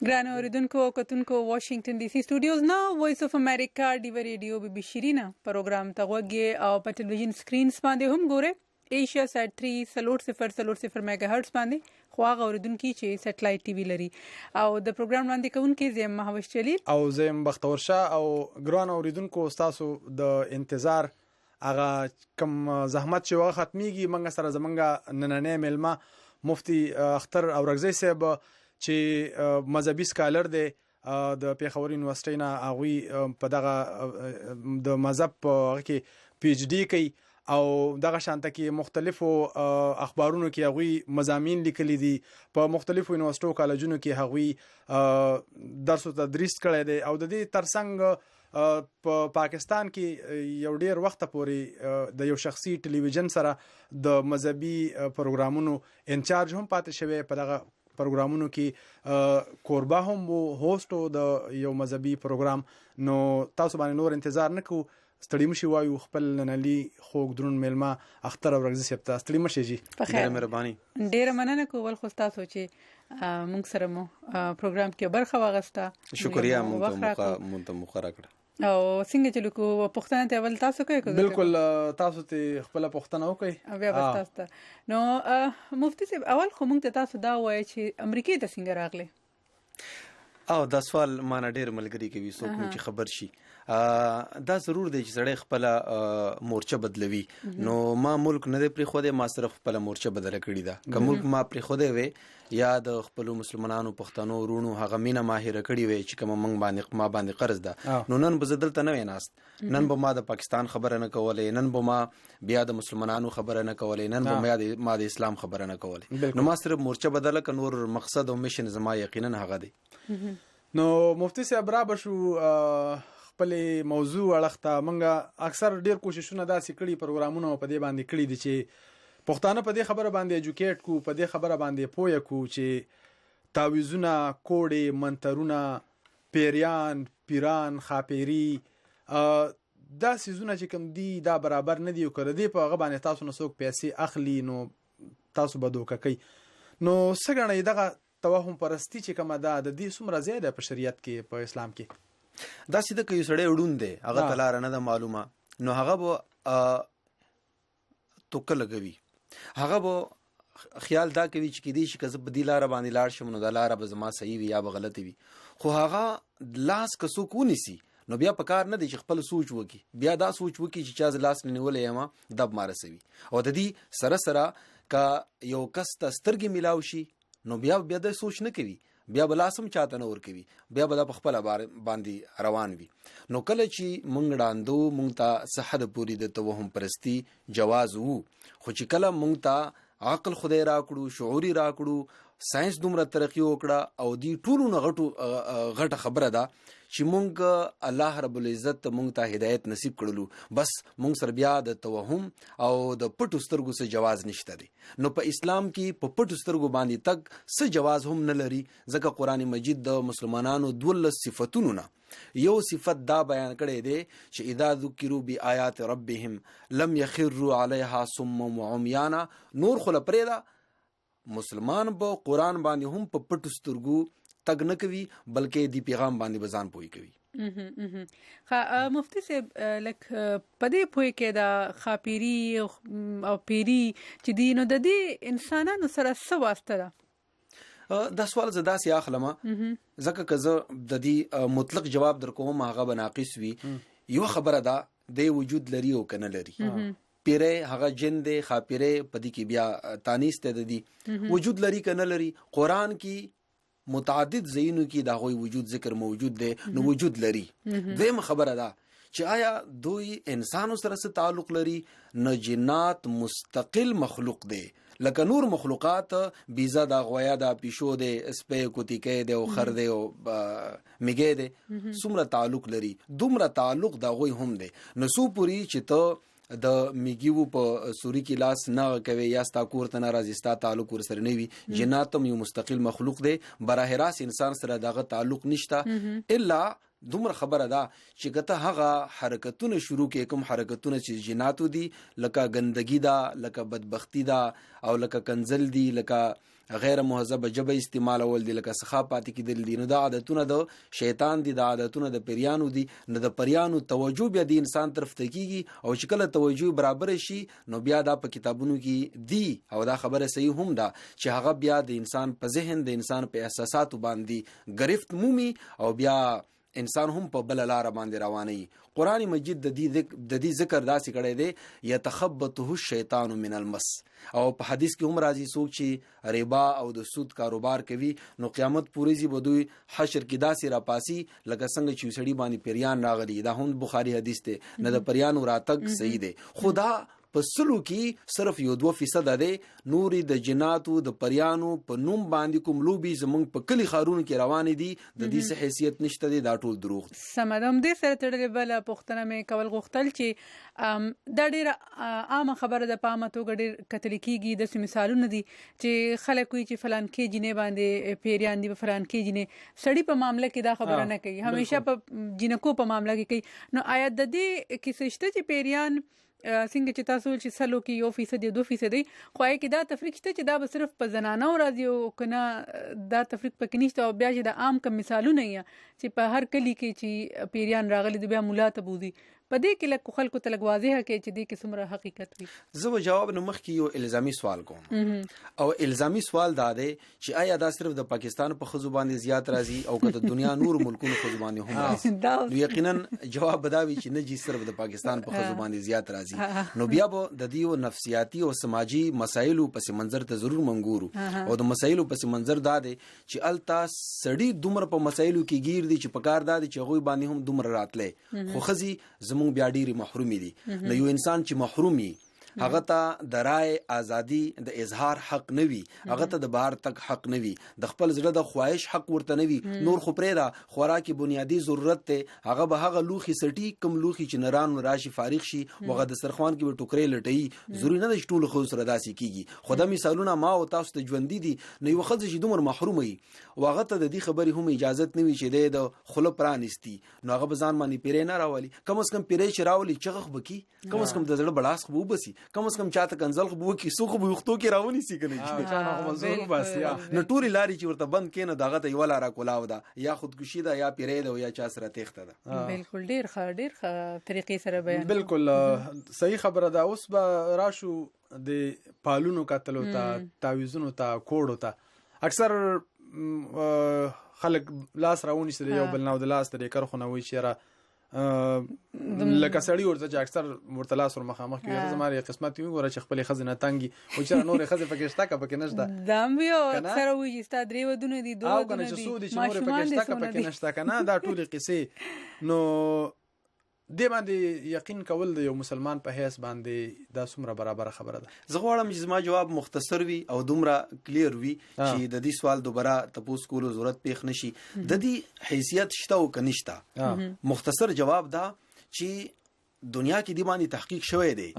ګران اوریدونکو او کتونکو واشنگټن ډي سي سټوډیوز نه وایس اف امریکا ډیو ریډیو بي بي شیرینا پروګرام ته وګورئ او په ټلویزیون سکرینز باندې هم ګورئ ایشیا سات 3 میگا هرتز باندې خو هغه اوریدونکو چې سټلایټ ټي وی لري او د پروګرام باندې کوونکې زم مهوش چلیل او زم بختور شاه او ګران اوریدونکو تاسو د انتظار هغه کم زحمت چې وخت ختميږي منګه سره زمنګ نننې ملما مفتي اختر اورغزي صاحب چې مذهبي سکالر دی د پیښور یونیورسيټي نه هغه په دغه د مذهب کې پی ایچ ډی کوي او دغه شانته کې مختلفو اخبارونو کې هغه مضامین لیکلي دي په مختلفو یونیورسيټو کالجونو کې هغه درس او تدریس کړی دی او د دې ترڅنګ په پاکستان کې یو ډیر وخت پورې د یو شخصي ټلویزیون سره د مذهبي پروګرامونو انچارج هم پاتې شوی په دغه پروګرامونو کې کوربه هم وو هوستو د یو مذهبي پروګرام نو تاسو باندې نور انتظار نکو ستړي مشي وایو خپل ننلي خوګ درون ملما اختر اورغزي سپتا ستړي مشي جی ډیره مهرباني ډیره مننه کول خو تاسو چې مونږ سره مو پروګرام کې برخه واغسته شکریا مونږ مخره کړ او څنګه چې لکو پښتنه ته ول تاسو کوي بالکل تاسو ته خپل پښتنه وکي بیا تاسو نو مفتي صاحب اول خو مونږ ته تاسو دا وایي چې امریکای ته څنګه راغله او دا سوال مانه ډیر ملګری کوي څوک چې خبر شي دا ضرور دی چې سړی خپل مورچه بدلوي نو ما ملک نه پرې خو دې ما صرف خپل مورچه بدل کړی دا که ملک ما پرې خو دې وي یا د خپل مسلمانانو پښتنو رونو هغه مینه ماهره کړی وي چې کوم منګ باندې ما باندې قرض ده نو نن بزدل ته نه ویناست نن به ما د پاکستان خبره نه کولې نن به ما بیا د مسلمانانو خبره نه کولې نن به ما د اسلام خبره نه کولې نو ما صرف مورچه بدل ک نور مقصد او میشن زما یقینا هغه دی نو مفتي صاحب را بشو خپل موضوع اړخته منګه اکثر ډیر کوششونه داسې کړي پروګرامونه په دې باندې کړي دي چې پښتانه په دې خبره باندې ایجوکیټ کو په دې خبره باندې پوهه کو چې تعویذونه کوډې منترونه پیریان پیران خاپيري دا سيزونه چې کوم دي دا برابر نه دي او کړه دي په هغه باندې تاسو نو څوک پیسې اخلي نو تاسو به دوکه کوي نو څنګه دغه توهم پرستی چې کومه ده د دې څومره زیاده په شریعت کې په اسلام کې دا سیده کوي سړی وډون دی هغه تلار نه د معلومه نو هغه به توکل لګوي هغه به خیال دا کوي چې کدي چې کزب دی لار باندې لاړ شم نو د لار به زما صحیح وي یا به غلط وي خو هغه لاس کسو کو نسی نو بیا په کار نه دی چې خپل سوچ وکي بیا دا سوچ وکي چې چا لاس نیولې یم دب مارسوي او د دې سره سره کا یو کس ته سترګې ملاو شي نو بیا د سوچ نه کوي بیا بلاسم چاته نه ور کوي بیا به په خپل باندې روان وي نو کله چې مونږ وړاندو مونږ ته صحت پوری د توهم پرستی جواز وو خو چې کله مونږ ته عقل خدای راکړو شعوري راکړو ساينس دومره ترقی وکړه او دی ټولو نه غټه خبره ده چې مونږ الله رب العزت مونږ ته هدایت نصیب کړلو بس مونږ سره بیا د توهم او د پټو سترګو سره جواز نشته دی نو په اسلام کې په پټو سترګو باندې تک څه جواز هم نه لري ځکه قران مجید د مسلمانانو 12 صفاتونو نه یو صفت دا بیان کړي دي چې اذا ذکروا بآیات ربهم لم يخروا عليها صم وعميانا نور خل پرېدا مسلمان په قران باندې هم په پټو سترګو تګ نه کوي بلکې دی پیغام باندې بزان پوي کوي مفتی صاحب لک پدې پوي کې دا خاپيري او پیری چې دی نو د دې انسانانو سره څه واسطه ده دا سوال زدا سي اخلمه ځکه که زه د دې مطلق جواب در کوم هغه بناقص وي یو خبره ده د وجود لري او کنه لري پیره هغه جن دی خاپیره پدې کې بیا تانیس ته دی وجود لري کنه لري قران کې متعدد زینو کې دا غوي وجود ذکر موجود دی نو وجود لري دیم خبره ده چې آیا دوی انسانو سره څه تعلق لري نه جنات مستقل مخلوق دی لکه نور مخلوقات بیزا دا غویا دا پیشو دی سپې کوتیکې دی او خر دی او میګې دی څومره تعلق لري دومره تعلق دا غوي هم دی نو سو پوری چې ته د میګیو په سوري کې لاس نه کوي یا ستا کور ته ناراضي ستا تعلق ور سره نه وي جناتم یو مستقل مخلوق دی براه راست انسان سره دغه تعلق نشته الا دومره خبره ده چې کته هغه حرکتونه شروع کې کوم حرکتونه چې جناتو دي لکه ګندګي ده لکه بدبختی ده او لکه کنزل دي لکه غیر مهذب ژبه استعمالول دي لکه څخه پاتې کېدل دي. نو دا عادتونه د شیطان دي، دا عادتونه د پیریانو دي. نو د پیریانو توجه بیا د انسان طرف ته کیږي او چې کله توجه برابر شي نو بیا دا په کتابونو کې دي او دا خبره صحیح هم ده چې هغه بیا د انسان په ذهن د انسان په احساساتو باندې گرفت مومي او بیا انسان هم په بل لار باندې رواني. قرآن مجید د دې ذکر داسې کړی دی یتخبطه الشیطان من المس. او په حدیث کې هم راځي څوک چې ربا او د سود کاروبار کوي نو قیامت پورې زی بدوی حشر کې داسې راپاسي لکه څنګه چې سړی باندې پیریان راغلي. دا هم بخاری حدیث دی، نه د پیریانو راتګ صحیح دی. خدا په سلو کې صرف 2% ده نوري د جناتو د پریانو په نوم باندې کوم لوبي زمونږ په کلی خارونو کې روان دي د دې حیثیت نشته دي. دا ټول دروغ دي. سمدم دې سره تړلې بل پښتنه مې کول غوښتل چې دا ډیره عامه خبره ده، په عامه توګه ډیر کتل کېږي. د مثالونه دي چې خلک کوي چې فلان کې جنې باندې پیریان دي، فلان کې جنې سړی په معاملې کې دا خبره نه کوي، همیشه په جنکو په معاملې کې کوي. نو آیا د دې کې شته چې پیریان څنګه چې تاسو چې سلو کې 1% 2% خو یې کې دا تفریق شته چې دا به صرف په زنانه او راځي او کنه دا تفریق پکې نشته. او بیا چې د عام کم مثالونه یې چې په هر کلی کې چې پیریان راغلي دي بیا مولا ته بوزي، په دې کې لکه خلکو ته لګ واضحه کې چې دې کې څومره حقیقت وي. زه به جواب نو مخ کې یو الزامي سوال کوم او الزامي سوال دا دی چې آیا دا صرف د پاکستان په خزو باندې زیات راځي او که د دنیا نور ملکونو خزو باندې هم راځي؟ نو یقینا جواب بداوي چې نه جی صرف د پاکستان په خزو باندې زیات راځي. نو بیا به د دې نفسیاتي او سماجی مسایلو پس منظر ته ضرور منګورو او د مسایلو پس منظر دا دی چې التا سړی دومره په مسایلو کې گیر دي چې پکار دا دي چې غوي باندې هم دومره راتلې خو خزي زمونږ بیا ډیری محرومي دي. نو یو انسان چې محرومي هغه ته د رای ازادي د اظهار حق نوي، هغه ته د بهر تک حق نوي، د خپل زړه د خواهش حق ورته نوي. نور خو پرې دا خوراکي بنیادی ضرورت ته هغه به هغه لوخي سټي کم لوخي چې نران راشي فارغ شي وغه د سرخوان کې به ټوکرې لټي. ضروري نه د ټول خو سره داسي کیږي. خدای مثالونه ما او تاسو ته ژوند دي. نو یو خځه چې دومره محرومي واغه ته د دې خبرې هم اجازه نوي چې د خله پرانستی نو هغه بزان باندې پیرې نه راولي. کم از کم پیرې چې راولي چغخ بکی، کم از کم د زړه بلاس خو وبسي، کم از کم چاته کنزل خو وکی سو خو وختو کې راونی سي کنه نو ټوري لاري چې ورته بند کینه دغه ته یو لار کولاو ده یا خودکشي ده یا پیرې ده یا چا سره تخته ده. بالکل ډیر طریقې سره بیان. بالکل صحیح خبره ده. اوس به راشو د پالونو کتلو ته، تعویذونو ته، کوړو ته. اکثر خلک لاس راونی سره یو بل نو د لاس ترې کار خو نه وي چې لکه سړی ورته چې اکثر ورته لاس ور مخامخ کیږي زماري قسمت یو ګوره چې خپل خزنه تنګي او چې نور خزه پکې شته کا پکې نشته دام وی او اکثر وی چې ستا درې ودونه دي دوه ودونه دي نور پکې شته کا پکې نشته کنه دا ټول قصې. نو دې باندې یقین کول د یو مسلمان په حیث باندې دا څومره برابر خبره ده. زه غواړم چې زما جواب مختصر وي او دومره کلیر وي چې د دې سوال دوباره تاسو کولو ضرورت پیښ نشي. د دې حیثیت شته او کنيشته. مختصر جواب دا چې دنیا کې دی باندې تحقیق شوی دی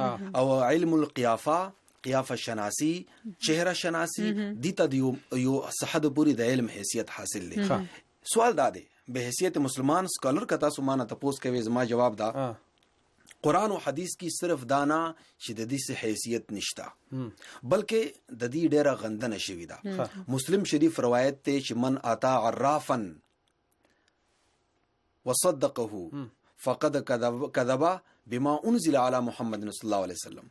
او علم قیافه شناسی، چهره شناسی دي ته یو صحت پوری د علم حیثیت حاصل دی. سوال دا دی به حیثیت مسلمان سکالر کتا سمانه تپوس کوي. زما جواب دا قرآن او حدیث کی صرف دانا چې د دې څه حیثیت نشتا بلکې د دې ډیره غندنه شوی دا. مسلم شریف روایت ته چې من اتا عرافا وصدقه فقد كذب بما انزل على محمد صلی الله علیه وسلم.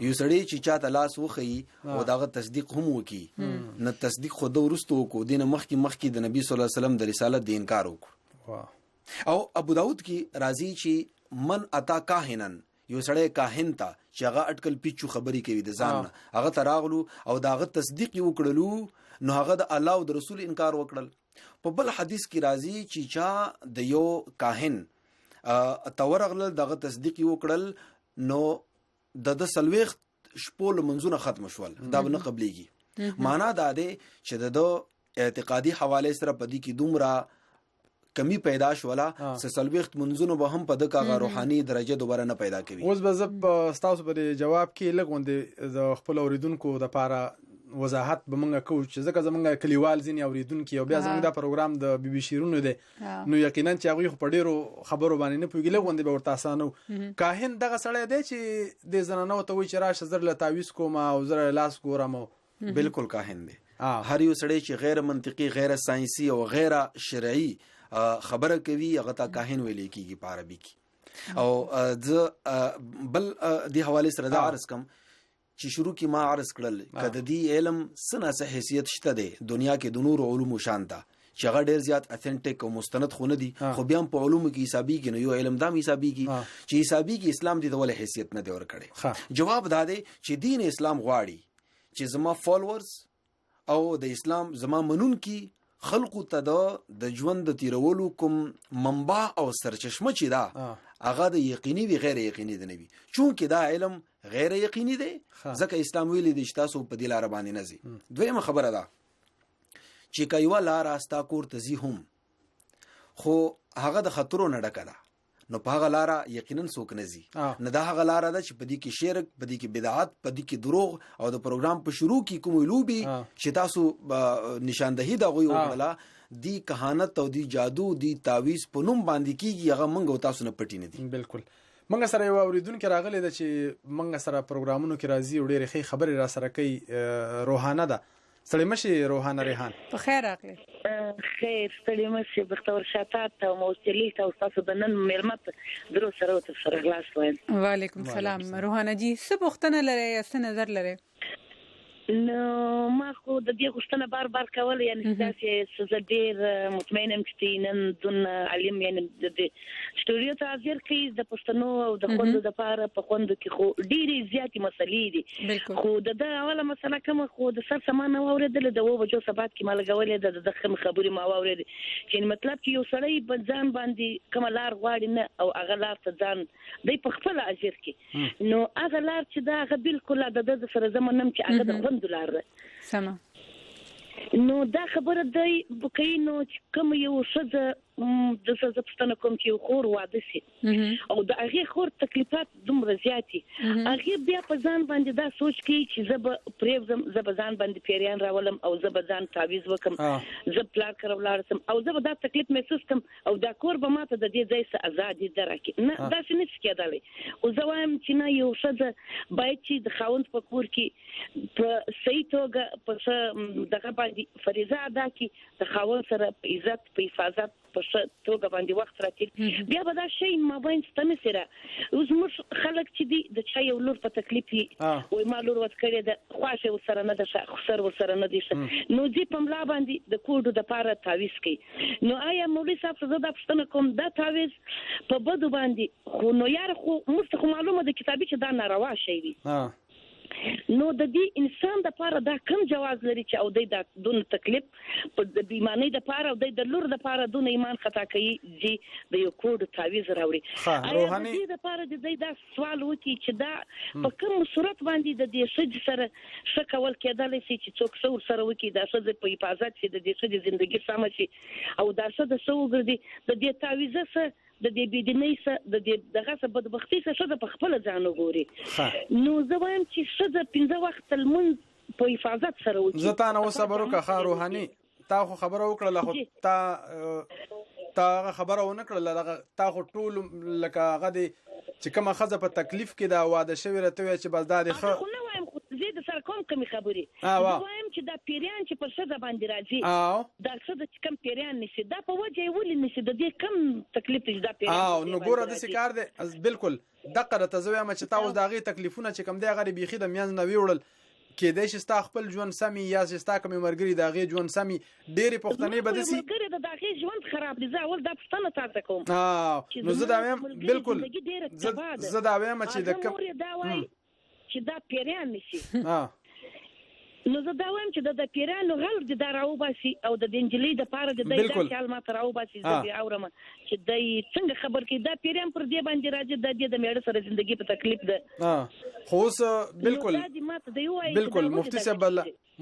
یو سړی چې چاته لاس وخی او داغه تصدیق هم وکي نه تصدیق خود ورستو کو دینه مخکې د نبی صلی الله علیه وسلم د رسالت د انکار وکړ. او ابو داود کی راضی چې من اتا کاهنن یو سړی کاهن تا چې هغه اٹکل پیچو خبري کوي د ځان هغه تراغلو او داغه تصدیق یو کړلو نو هغه د الله او د رسول انکار وکړل. په بل حدیث کی راضی چې چا د یو کاهن تورغل دغه تصدیق یو کړل نو د سلويخ شپول منځونه ختم شول دا نه قبليږي. معنا دا دی چې د اعتقادي حواله سره پدې کې دومره کمی پیدا شولا سلويخ منځونه به هم په دغه روحاني درجه دوباره نه پیدا کوي. اوس به زب تاسو په جواب کې لګوندې د خپل اوریدونکو د پاره وضاحت به مونږه کوو چې ځکه زمونږ کلیوال ځینې اوریدونکي او بیا زمونږ دا پروګرام د بي بي شیرونو دی نو یقینا چې هغوی په ډیرو خبرو باندې نه پوهېږي لږ به ورته اسانه. کاهن دغه سړی دی چې د زنانو ته وایي چې راشه زر له تعویض کوم او زر لاس ګورم. بالکل کاهن دی. هر یو سړی چې غیر منطقي غیر ساينسي او غیر شرعي خبره کوي هغه ته کاهن ویل کیږي په عربي کې او ز بل دی حواله سره دا عرض کوم چې شروع کې ما عرض کړل کده دی علم سنه سه حیثیت شته دی دنیا کې د نور علوم شانته چې هغه ډیر زیات اتھنټیک او مستند خونه دي خو بیا په علوم کې حسابي کې نو یو علم دام حسابي کې چې حسابي کې اسلام دي د ول حیثیت نه دی ور کړي جواب دا دی چې دین اسلام غواړي چې زما فالوورز او د اسلام زما منون کې خلقو ته د ژوند د تیرولو کوم منبع او سرچشمه چې دا هغه د یقیني وی غیر یقیني دی نه وي چونکه دا علم غیر یقیني دی ځکه اسلام ویلي دی چې تاسو په دې لار باندې نه ځي دویمه خبره ده چې کایوا لار استا کور ته زی هم خو هغه د خطرو نه ډکه ده نو په هغه لار یقینا څوک نه زی نه دا هغه لار ده چې په دې کې شرک په دې کې بدعت په دې کې دروغ او د پروګرام په شروع کې کوم لوبي چې تاسو نشاندهی دا غوي وکړه دی کهانت او دی جادو دی تعویز په نوم باندې کیږي هغه منګو تاسو نه پټی نه دي بالکل منګه سره یو اوریدونکو راغلی د چې منګه سره پروګرامونو کې راځي ډېر ښه خبرې را سره کوي روحانه ده ستړي مشي روحانه ریحان په خیر راغلی خیر ستړي مشي بختور شاتات او موصلی او تاسو د نن ملمت درو سره او سره خلاص وایم وعلیکم السلام روحانه جی څه پوښتنه لري یا څه نظر لري نو ما خو د دې غوښتنه بار کول یعنی تاسو زه ډیر مطمئنم چې نن دون علم یعنی د سټوډیو ته حاضر کیږي د پښتنو او د خوندو د پاره په خوندو کې خو ډیرې زیاتې مسلې دي خو د اوله مسله کوم خو د سر سامان اوریدل د وو وجو سبات کې مال غولې د دغه خبرې ما اوریدل چې مطلب چې یو سړی په ځان باندې کوم لار غواړي نه او هغه لار ته ځان دی په خپل اجر کې نو هغه لار چې دا هغه بالکل د سره زمونم چې هغه $1 سما نو دا خبره دی بکینو چې کوم یو شزه د څه پښتنه کوم چې خور واده سي او د هغه خور تکلیفات دومره زیاتی هغه بیا په ځان باندې دا سوچ کوي چې زب پریوزم زب ځان باندې پیریان راولم او زب ځان تعویز وکم زب پلان کړولار سم او زب دا تکلیف محسوس کم او دا کور به ماته د دې ځای څخه ازادي درکې نه دا څه نشي کېدلی او زوایم چې نه یو شزه باید چې د خاوند په کور کې په صحیح توګه په دغه باندې فریضه ادا کړي د خاوند سره په عزت په حفاظت په توګه باندې وخت راکړي بیا به دا شی ما باندې ستنه سره اوس موږ خلک چې دي د چا یو لور په تکلیف وي ما لور وڅکړي د خواشه وسره نه د خسر وسره نه دي نو دې په ملا باندې د کوډو د پاره تعویز کوي نو آیا مولوی صاحب زه دا پښتنه کوم دا تعویز په بدو باندې خو نو یار خو مستخ معلومه د کتابي چې دا ناروا شی وي نو د دې انسان د پاره دا کم جواز لري چې او د دون تکلیف په د بیمانی د پاره او د لور د پاره دون ایمان خطا کوي چې د یو کوډ تعویز راوړي روحاني د پاره د دا سوال وکي چې دا په کوم صورت باندې د دې شج سره شکول کېدل چې څوک څور سره وکي دا شج په حفاظت چې د دې شج ژوندۍ سم شي او دا شج د سوګردي د دې تعویز سره د دې بيدینۍ سره د دې دغه څه بدبختی سره په خپل ځان وګوري نو زه وایم چې شزه 15 وخت المن په حفاظت سره وکړي زه تا نو صبر وکړه روحاني تا خو خبره وکړه خو تا خبره ونه کړله تا خو ټول لکه هغه دي چې کومه خزه په تکلیف کې دا واده شوی راته چې بس دا خو نه وایم خو زه د سره کوم خبرې وایم چې دا پیریان چې پر شزه باندې راځي دا شزه چې کم پیریان نشي دا په وجه ولې نشي د دې کم تکلیف چې دا پیریان نو ګوره د سکار دی بالکل دغه ته زوی ما چې تاسو داغي تکلیفونه چې کم دی غری بيخي د میانځ نوي وړل کې د شستا خپل ژوند سمي یا شستا کوم مرګري داغي ژوند سمي ډېری پښتنې بدسي مرګري د داغي ژوند خراب دي زه اول دا پښتنه تاسو کوم نو زه دا وایم بالکل زه دا وایم چې د کوم چې دا پیریان نشي نو زه دا وایم چې د پیرانو غل د دراو باسي او د انجلۍ د پاره د دې خیال ما تراو باسي زه بیا اورم چې دای څنګه خبر کې دا پیران پر دې باندې راځي د دې د میړه سره ژوندۍ په تکلیف ده خو بالکل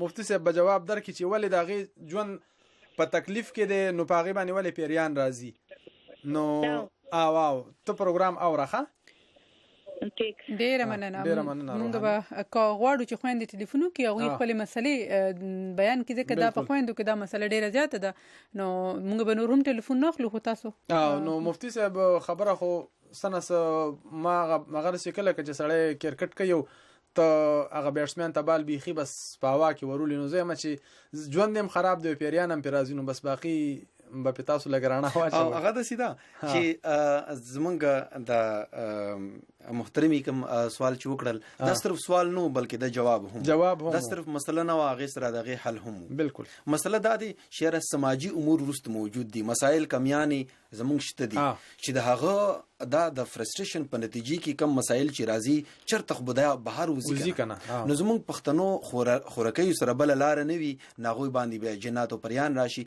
مفتي صاحب جواب درکې چې ولې دا غي ژوند په تکلیف کې ده نو پاغي باندې ولې پیران راځي نو واو ته پروګرام اورخه ډیره مننه موږ به غواړو چې خويندې ټلیفون کې هغه خپل مسلې بیان کړي ځکه دا په خويندو کې دا مسله ډیره زیاته ده نو موږ به نوروم ټلیفون ناخلو خو تاسو نو مفتي صاحب خبره خو سنس ما غره شکل کې چې سړی کرکټ کوي ته هغه بیټسمن ته بال بیخي بس په هوا کې ورولې نو زه چې ژوند هم خراب دی پیریان هم پیرازي نو بس باقي به په تاسو لګرانه واچو هغه د سیده چې زمونږ د محترمي کوم سوال چې وکړل دا صرف سوال نو بلکې د جواب هم دا صرف مسله نه واغې سره دغه حل هم بالکل مسله دا دی چې سماجی امور رست موجود دي مسائل کمیاني زمونږ شته دي چې د هغه دا د فرستریشن په نتیجې کې کم مسائل چې راځي چرته خدای بهر وزي کنه نو زمونږ پښتنو خورکې سره بل لار نه وي ناغوي باندې به جنات او پریان راشي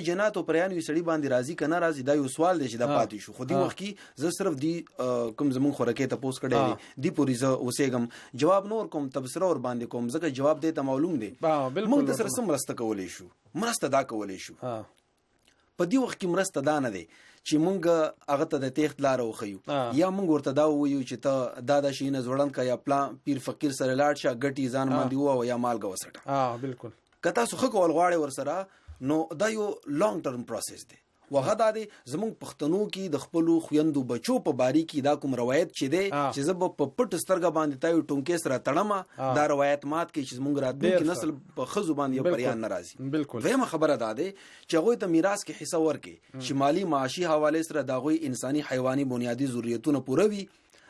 جنات او پریان یو سړي باندې راځي کنه راځي دا یو سوال دی چې دا پاتې شو خو دی وخت کې زه صرف دی کوم زمونږ خورکې ته پوس کړی دی پوری زه اوسېګم جواب نور کوم تبصره ور باندې کوم ځکه جواب دی ته معلوم دی موږ د سره سم مرسته کولې شو مرسته دا کولې شو په دی وخت کې مرسته دا نه دی چې مونږ هغه ته د تخت لار وخیو یا مونږ ورته دا وایو چې ته دا د شینه زوړن کا یا پلان پیر فقیر سره لاړ شه ګټي ځان باندې وو یا مالګه وسټه بالکل کته سو خو کول غواړي ور سره نو دا یو لانګ ټرم پروسس دی وغدا دی زمونږ پښتنو کې د خپل خويندو بچو په باری کې دا کوم روایت چې دی چې زب په پټ سترګه باندې تایو ټونکې سره تړم دا روایت مات کې چې زمونږ راتلونکي نسل په خزو باندې پریان ناراضي بالکل ویمه خبره ده چې هغه ته میراث کې حصہ ورکړي شمالي معاشي حواله سره دا غوي انساني حیواني بنیادی ضرورتونه پوره وي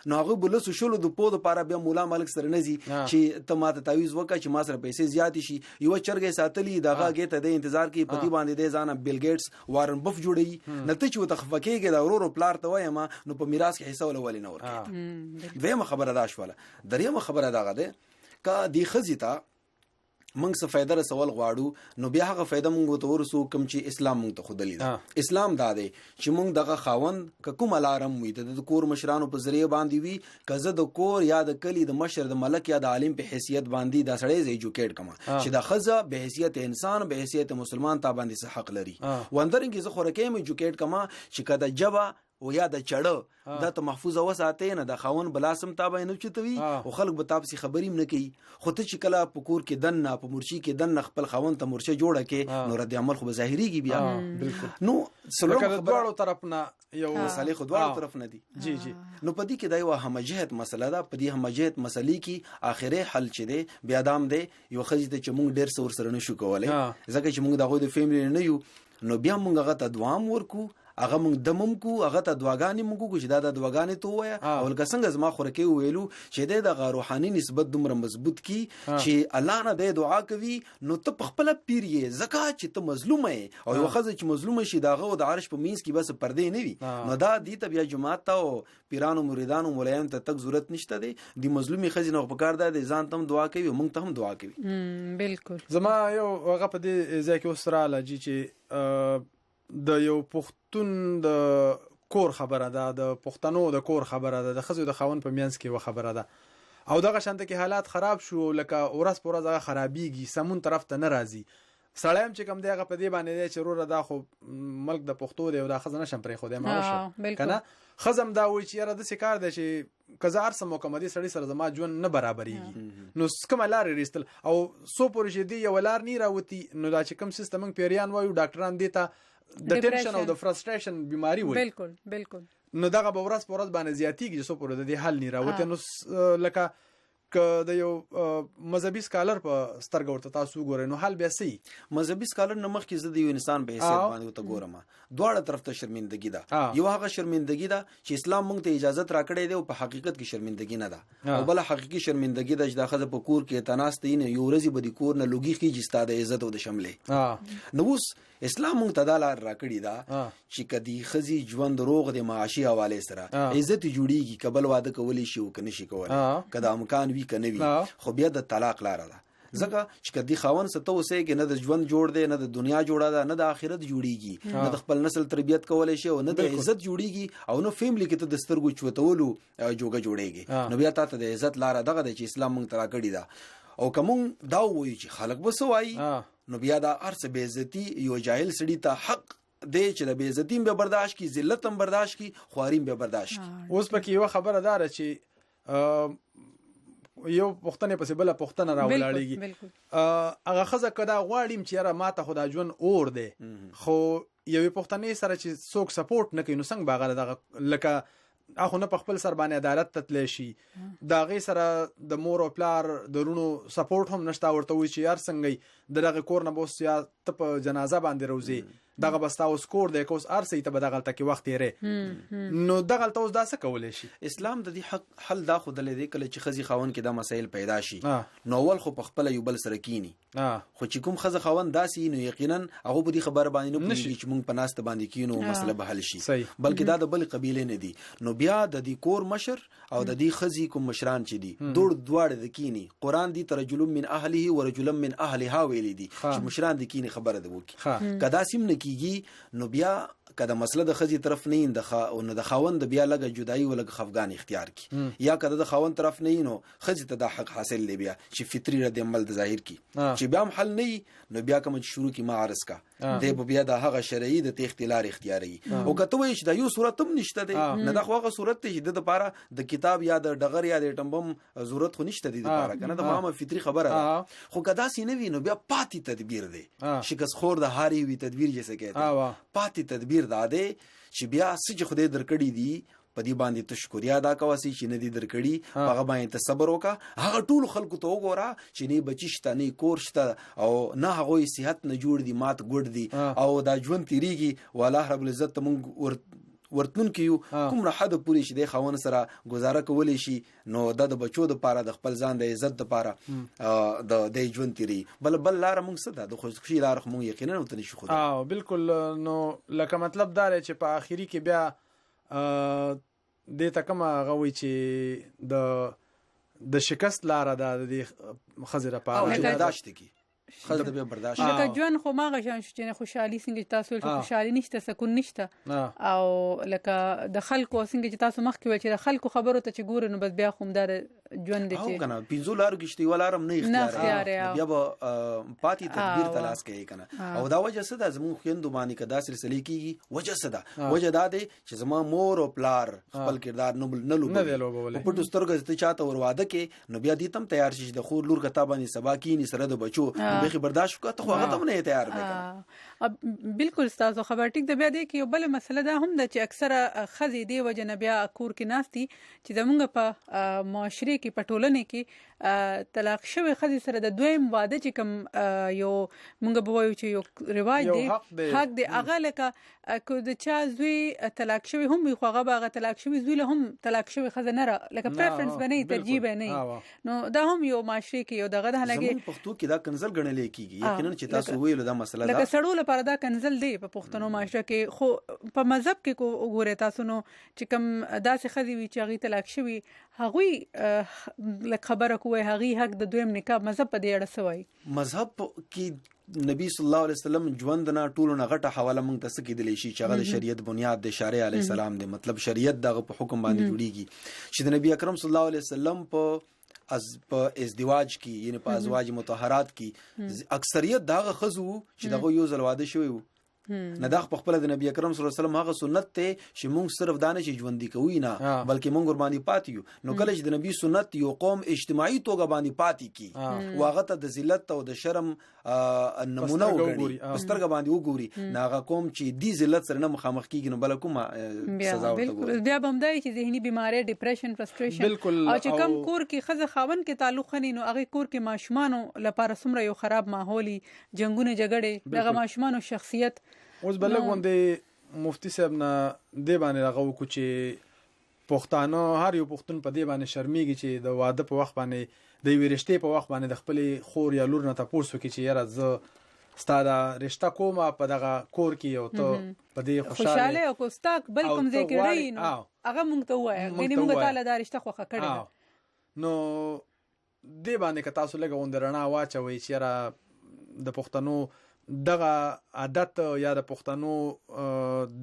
نو هغه بلسو شلو د پود لپاره بیا مولا ملک سره نزي چې ته ماته تعویز وکړه چې ما سره پیسې زیات شي یو چرګې ساتلی دغه ګټه د انتظار کې پتی باندې د ځان بیل ګیټس وارن بف جوړي نته چې وتخفکیږي د ورورو پلار ته وایم نو په میراث کې حصہ ولولې نه ورکړي دویمه خبره دا شوله دریمه خبره دا غده کا دی خزیتا منګ څه فائدہ رسول غواړو نو بیا هغه فائدہ مونږ ته ورسو کوم چې اسلام مونږ ته خودلی دا اسلام دا دی چې مونږ دغه خاوند کوم الارم وي د کور مشرانو په ذریعہ باندې وي کزه د کور یا د کلی د مشر د ملک یا د عالم په حیثیت باندې دا سړی ایجوکیټ کما چې د خزه به حیثیت انسان به حیثیت مسلمان تا باندې حق لري وندرنګ زه خورکې مې ایجوکیټ کما چې کدا جبا او یا د چړه دا ته محفوظه وساتې نه د خاون بلاسم تابع نه چتوي او خلک به تاسو خبریم نه کوي خو ته چې کله په کور کې دن نه په مرشي کې دن خپل خاون ته مرشه جوړه کې نو رد عمل خو ظاهريږي بیا بالکل نو سلام خبرو طرف نه یو مسالې خو دواړو طرف نه دي جی نو په دې کې دا یو همجهت مسله ده په دې همجهت مسلې کې اخره حل چي دي بیا دام دي یو خزیته چې مونږ ډېر سور سره نشو کولای ځکه چې مونږ دغه د فیملی نه یو نو بیا مونږ هغه ته دوام ورکو هغه مونږ دمم کو هغه ته دواګانې مونږ کو چې دا د دواګانې تو وای او لکه څنګه زما خورکې ویلو چې د روحاني نسبت دومره مضبوط کی چې الله نه د دعا کوي نو ته په خپل پیر یې زکات چې ته مظلوم یې او یو خزه چې مظلوم شي داغه د عرش په مینس کې بس پردې نه وي نو دا دي ته بیا جماعت ته او پیرانو مریدانو مولایانو ته تک ضرورت نشته دی مظلومي خزه نه په کار ده ځان تم دعا کوي مونږ ته هم دعا کوي بالکل زما یو هغه په دې ځکه اوسراله چې د یو پښتون د کور خبره ده د پښتنو د کور خبره ده د خزو د خاون په میانس کې و خبره ده او دغه شانته کې حالات خراب شو لکه ورځ په ورځ هغه خرابيږي سمون طرف ته ناراضي سړیم چې کوم دی هغه په دې باندې چې روره دا خو ملک د پښتو دی او دا خزنه شم پرې خو دی ماشه کنه خزم دا وای چې یاره د سکار دی چې کزار سمو کومدي سړی سره زما جون نه برابرېږي نو کوم لار ریستل او سو پورې چې دی یو لار نه راوتی نو دا چې کوم سیستم پیریان وایو ډاکټران دیتا د ټینشن او د فرستریشن بیماری وي بالکل نو دغه به ورځ په ورځ باندې زیاتیږي چې سو پورې د دې حل نه راوته نو لکه ک د یو مذهبي سکالر په سترګ ورته تاسو ګورئ نو حل بیا سي مذهبي سکالر نه مخ کې زده یو انسان به حیثیت باندې ته ګورم دواړه طرف ته شرمندګي ده یو هغه شرمندګي ده چې اسلام مونږ ته اجازه راکړې ده او په حقیقت کې شرمندګي نه ده او بل حقيقي شرمندګي ده چې د خزه په کور کې تناست نه یو ورځي به د کور نه لوګي خيږي ستاده عزت او د شملې نو اوس اسلام مونږ ته دا لار راکړې ده چې کدي خزي ژوند روغ د معاشي حواله سره عزت جوړيږي قبل واده کولی شي او کني شي کولای کدا امکان وی کنه وی خو بیا د طلاق لار ده ځکه چې کدي خاون ستو اوسه کې نه د ژوند جوړ دی نه د دنیا جوړه ده نه د آخرت جوړيږي نه د خپل نسل تربيت کولای شي او نه د عزت جوړيږي او نو فیملی کې ته د سترګو چوتولو جوګه جوړيږي نو بیا ته د عزت لار دغه چې اسلام مونږ ترا کړی ده او کوم دا وایي چې خلک وسوای نو بیا دا ارس بے عزتی یو جاهل سړی ته حق دی چې د بے عزتی به برداشت کی ذلت هم برداشت کی خواریم به برداشت کی اوس پکې یو خبره دار چې یو پښتنه پسې بل پښتنه راولاړيږي هغه خزه کدا غواړم چې را ماته خدای جون اور دی خو یو پښتنه سره چې څوک سپورټ نه کوي نو څنګه باغله دغه لکه اخو نه په خپل سر باندې عدالت تتلی شي دا غي سره د مور او پلار درونو سپورټ هم نشته ورته وي چې یار څنګه دغه کور نه بوس یا ته په جنازه باندې روزي دغه بستا اوس کور دی کوس ارسي ته دغه تل کې وخت یې نو دغه ته اوس دا څه کولای شي اسلام د دې حق حل دا خود لري کله چې خزي خاون کې دا مسائل پیدا شي نو اول خو په خپل یو بل سره کینی خو چې کوم خزه خاون داسي نو یقینا هغه به دې خبر باندې نه پوهیږي چې مونږ په ناست باندې کینو مسله به حل شي بلکې دا د بل قبيله نه دي نو بیا د دې کور مشر او د دې خزي کوم مشران چې دي دواړه د کینی قران دی ترجل من اهله ورجل من اهلها ویل دي چې مشران د کینی خبره ده وکي کدا سیم نه کیږي نو بیا کدا مسله د خزي طرف نه د خاوند بیا لګه جدایي ولګه خفغان اختیار کی یا کدا د خاوند طرف نه نو خزي ته د حق حاصل دی بیا چې فطری رد عمل د ظاهر کی چې بیا حل نه نو بیا کوم شروع کی معارض کا د بیا د هغه شرعي د اختیار اختیاري او کته وي چې د یو صورت هم نشته دی نه د خوغه صورت ته چې د لپاره د کتاب یا د ډغر یا د ټمبم ضرورت خو نشته دی د لپاره کنه د عامه فطری خبره خو کدا سي نه وي نو بیا پاتې تدبیر دی شکست خور د هاري وی تدبیر جیسے کہتے ہیں پاتې تدبیر داده چې بیا سچ خدای درکړي دي په دې باندې تشکریا ادا کواسي چې نه دي درکړي هغه باندې صبر وکا هغه ټول خلکو ته وګوره چې نه بچشته نه کور شته او نه هغه صحت نه جوړ دي مات ګډ دي او دا ژوند تیریږي والله رب العزت مونږ ورتون کیو کوم راحت پوری چې د خاون سره گزاره کولی شي نو د بچو د پاره د خپل ځان د عزت د پاره د ژوند تیری بل لار مونږ څه د خوشخوشي لار مونږ یقینا وته نشو خو بالکل نو لکه مطلب دا چې په اخیری کې بیا د تکما غوي چې د شکست لار د خزر پاره برداشت کی خزر به برداشت لکه ژوند خو ما غشان چې خوشحالي څنګه تاسو ته خوشحالي نشته سکون نشته او لکه د خلکو څنګه چې تاسو مخ کې وي چې د خلکو خبرو ته چې ګورو نو بس بیا کوم در ژوند دي چې کنه پینځو لارو کې شتي ولارم نه اختیار بیا به پاتې تدبیر تلاش کوي کنه او دا وجه څه ده زموږ خويندو باندې کدا سلسله کیږي وجه څه ده وجه دا ده چې زما مور او پلار خپل کردار نه لوبوي په پټو سترګو ته چاته ور واده کې نو بیا دې تم تیار شي د خور لور کتابانی سبا کینی سره د بچو به برداشت وکړه ته هغه ته نه تیار ده بالکل تاسو خبر ټیک د بیا دې کې یو بل مسله ده هم د چې اکثره خزي دی وجه نه بیا کور کې ناشتي چې زمونږ په معاشره کې پټولنه کې طلاق شوی خزي سره د دویم واده چې کوم یو مونږ به وایو چې یو رواج دی حق دی هغه لکه کو د چا زوی طلاق شوی هم خو هغه باغ طلاق شوی زوی له هم طلاق شوی خزه نه لکه پریفرنس بنئ ترجیح نه نو دا هم یو معاشره کې یو دغه نه لګي زموږ پښتو کې دا کنزل غنل کېږي یقینا چې تاسو ویلو دا مسله ده لکه سړو لپاره دا کنزل دی په پښتنو معاشره کې خو په مذهب کې کو وګوره تاسو نو چې کوم داسې خزي وي چې هغه طلاق شوی هغه لکه خبره کوي هغه حق د دویم نکاح مذهب په دې اړه سوای مذهب کې نبی صلی الله علیه وسلم ژوند نه ټولو نه غټه حواله مونږ ته سکیدلی شي چې هغه د شریعت بنیاد د شارع علی السلام دی مطلب شریعت دغه په حکم باندې جوړیږي چې د نبی اکرم صلی الله علیه وسلم په ازدواج کې یعنی په ازواج مطهرات کې اکثریت دغه خزو چې دغه یو ځل واده شوی نه دا په خپل د نبی اکرم صلی الله علیه وسلم هغه سنت ته چې مونږ صرف دانه چې ژوندۍ کوي نه بلکې مونږ ور باندې پاتیو نو کله چې د نبی سنت یو قوم اجتماعي توګه باندې پاتې کی واغه ته د ذلت او د شرم نمونه وګوري پسترګه باندې وګوري ناغه قوم چې دی ذلت سره نه مخامخ کیږي نو بل کومه سزا ورته بیا بمدای چې ذهني بیماری ډیپریشن فرستریشن او چې کم کور کې خزه خاون کې تعلق خني نو هغه کور کې ماشومان لپاره سمره یو خراب ماحولي جنگونه جګړه دغه ماشومان شخصیت اوس بلګ باندې مفتی صاحب نه دی باندې هغه کو چې پښتانه هر یو پښتون په دی باندې شرمېږي چې د واده په وخت باندې د ویرشتې په وخت باندې د خپل خور یا لور نه تاسو کې چې یاره ز ستاده رشتہ کومه په دغه کور کې یو ته په دې خوشاله او کوستاک بل کوم ځای کې رہی نو هغه مونږ ته وایي غني مونږ تعالی دا رشتہ خوخه کړی نو دی باندې که تاسو لګه وندرنا واچوي چې یاره د پښتنو دغه عادت یا د پښتنو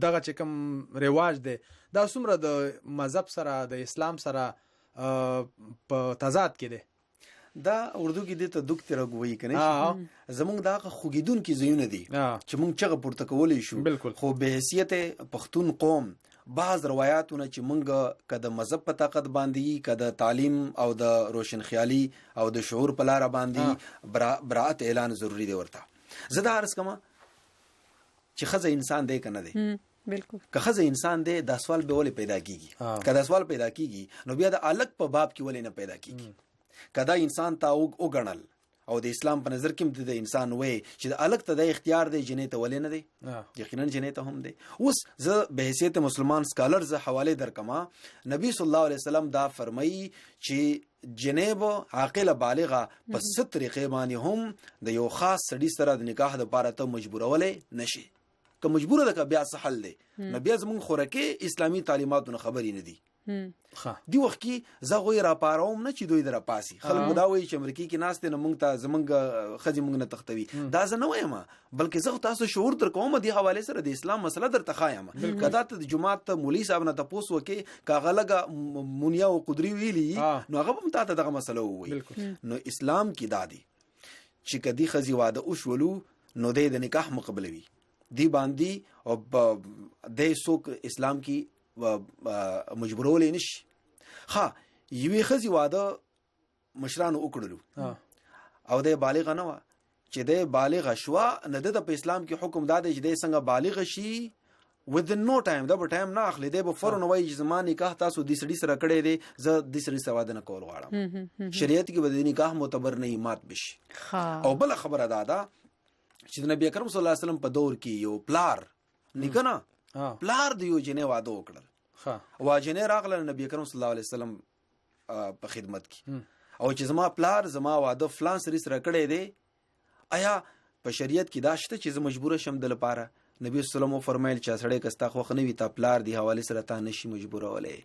دغه چې کوم رواج دی دا څومره د مذهب سره د اسلام سره په تضاد کې دی دا اردو کې د ته دکتور غوي کنه زمونږ دا خوګیدون کې زيونه دي چې مونږ چغه پورته کولې شو خو به حیثیت پښتون قوم بعض روایتونه چې مونږ کده مذهب په طاقت باندې کده تعلیم او د روشن خیالي او د شعور په لار باندې برات اعلان ضروری دی ورته زدا عرض کما چې خزه انسان دی کنه دی بالکل که خزه انسان دی دا سوال به ولې پیدا کیږي که دا سوال پیدا کیږي نو بیا د الګ په باب کې ولې نه پیدا کیږي کدا انسان ته وګڼل او د اسلام په نظر کې د انسان وې چې د الګ ته د اختیار دی جنې ته ولې نه دی یقینا جنې ته هم دی. اوس زه به حیثیت مسلمان سکالر زه حواله درکما نبی صلی الله علیه وسلم دا فرمایي چې جنیب عاقل بالغه په ست طریقې باندې هم د یو خاص سړي سره د نکاح لپاره ته مجبورولې نشي. که مجبور ده که بیا څه حل دی نو بیا زمونږ خورکه اسلامي تعلیماتو نه خبرې نه دي. دی وخت کې زه غوی را پاروم نه چې دوی در پاسي خلک دا وایي چې امریکای کې ناست نه مونږ ته زمونږ خځې مونږ نه تختوي دا زه نه وایم بلکې زه تاسو شعور در کوم دی حواله سره د اسلام مسله در تخایم کدا ته د جمعه ته مولوی صاحب نه تاسو وکي کاغه لګه مونیا او قدري ویلي نو هغه هم ته دغه مسله وایي. نو اسلام کې دادی چې کدي خځې واده او شولو نو د نکاح مقبلوي دی باندې او د سوق اسلام کې مجبورول نشي. ها یوې خزي واده مشرانو وکړلو او د بالغ نه و چې د بالغ شوا نه د په اسلام کې حکم داده چې د څنګه بالغ شي within no time دا په ټایم نه اخلي د په فورن وای چې زمانه نکاح تاسو د سړي سره کړی دی زه د سړي سره واده نه کول غواړم شریعت کې به د نکاح معتبر نه مات بشي. او بل خبره ده چې نبی کریم صلی الله علیه وسلم په دور کې یو پلار نکنه پلار دی یو جنې واده وکړل واجنې راغله نبی کریم صلی الله علیه وسلم په خدمت کې او چې زما پلار زما واده فلان سره کړی دی آیا په شریعت کې دا شته چې زه مجبور شم د لپاره نبی صلی الله علیه وسلم فرمایل چې سړی کستا خو خنوي تا پلار دی حواله سره تا نشي مجبورولې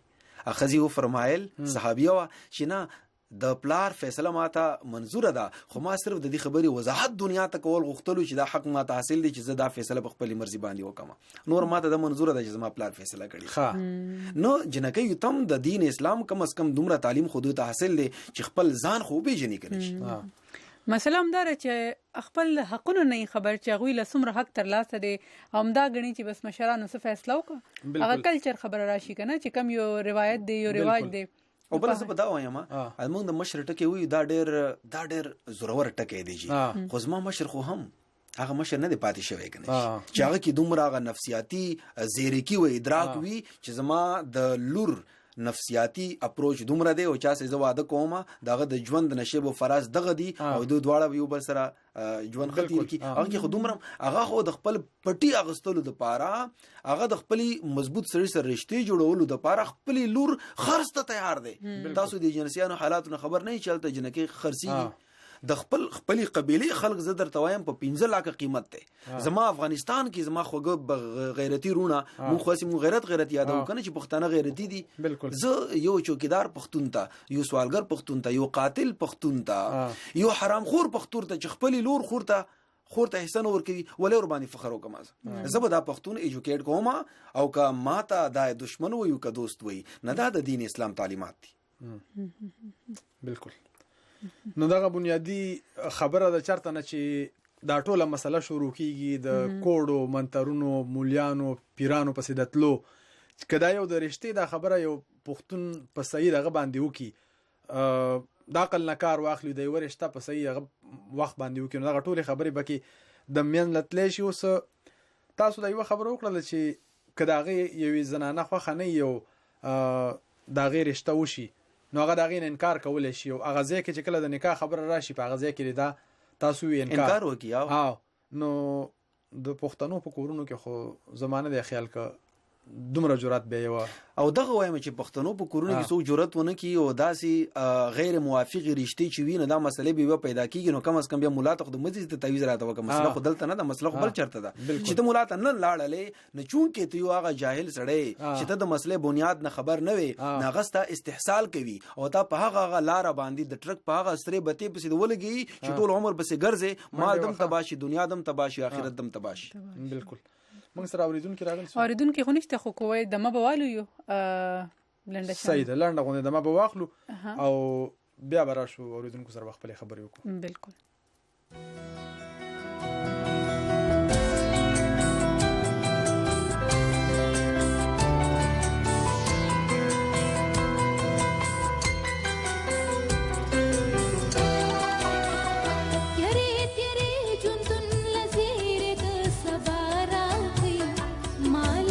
اخذي و فرمایل صحابیه چې نه د پلار فیصله ماته منظور ده خو ما صرف د دې خبري وضاحت دنیا ته کول غوښتلو چې دا حق ماته حاصل دي چې زه دا فیصله په خپل مرزي باندې وکم نور ماته د منظور ده چې زما پلار فیصله کړي. نو جنکې تم د دین اسلام کم از کم دومره تعلیم خود ته حاصل دي چې خپل ځان خو به جنې کړي. مثلا همدار چې خپل حقونه نه خبر چې غوی له سمره حق تر لاسه دي همدا غني چې بس مشرانو څه فیصله وکړه هغه کلچر خبره راشي کنه چې کم یو روایت دی یو رواج دی او بل څه په دا وایم موږ د مشر ټکی وي دا ډېر زورور ټکی دی جی خو زما مشر خو هم هغه مشر نه دی پاتې شوی کنه چې هغه کې دومره هغه نفسیاتی زیرکی و ادراک وي چې زما د لور نفسیاتی اپروچ دومره دی او چا سه زه واده کوم دغه د ژوند نشيب او فراز دغه دی او دوی دواړه یو بل سره ژوند خطر کی هغه خو دومره هغه خو د خپل پټي اغستلو د پاره هغه د خپل مضبوط سړي سره رشتې جوړولو د پاره خپل لور خرڅ ته تیار دی. تاسو د جنسیانو حالاتو خبر نه چلته جنکه خرسي د خپل قبيله خلق زه درته وایم په 15 لک قیمت ته زما افغانستان کې زما خوګه غیرتی رونه مون خو سیم غیرت یادو کنه چې پښتانه غیرتی دي زه یو چوکیدار پښتون ته یو سوالګر پښتون ته یو قاتل پښتون ته یو حرام خور پښتون ته چې خپل لور خورته احسان ورکوي ولې ور باندې فخر وکم زه به دا پښتون ایجوکیټ کوم او که ماته دا دشمن وي او که دوست وي نه دا د دین اسلام تعلیمات دي. بالکل نو دغه بنیادی خبره د چرته نه چې دا ټوله مسله شروع کیږي د کوډو منترونو مولیانو پیرانو پسې دتلو کدا یو د رښتې دا خبره یو پښتون په صحیح دغه باندې وکي دا عقل نه کار واخلي د ورشته په صحیح وخت باندې وکي نو دغه ټوله خبره بکی د مین لتلې شي اوس تاسو دا یو خبره وکړه چې کداغه یوې زنانه خو خنه یو دا غیر رشته وشي نو هغه دغه انکار کولای شي او هغه ځکه چې کله د نکاح خبره راشي په هغه ځکه دا تاسو انکار وکي نو د پښتنو په کورونو کې خو زمانه د خیال کا دومره جرأت به یو او دغه وایم چې پښتنو په کورونو کې څو جرأت ونه کی او داسي غیر موافق رښتې چې وینه دا مسلې به پیدا کیږي نو کم از کم بیا مولا ته د مسجد ته تعویض راته وکړه مسله خدلته نه د مسله خپل چرته ده چې ته مولا ته نه لاړلې نه چون کې ته یو هغه جاهل سړی چې ته د مسلې بنیاد نه خبر نه وي ناغستا استحصال کوي او تا په هغه لار باندې د ټرک په هغه سره بته پسې ولګي چې ټول عمر بسې ګرځي مال دم تباشي دنیا دم تباشي اخرت دم تباشي. بالکل موږ سره اوریدونکو راغلی اوریدونکو خو نشته خو کوی دمه بوالو یو لنډه سید لنډه غونډه دمه بواخلو او بیا براشو اوریدونکو سره خپل خبرې وکړو. بالکل مال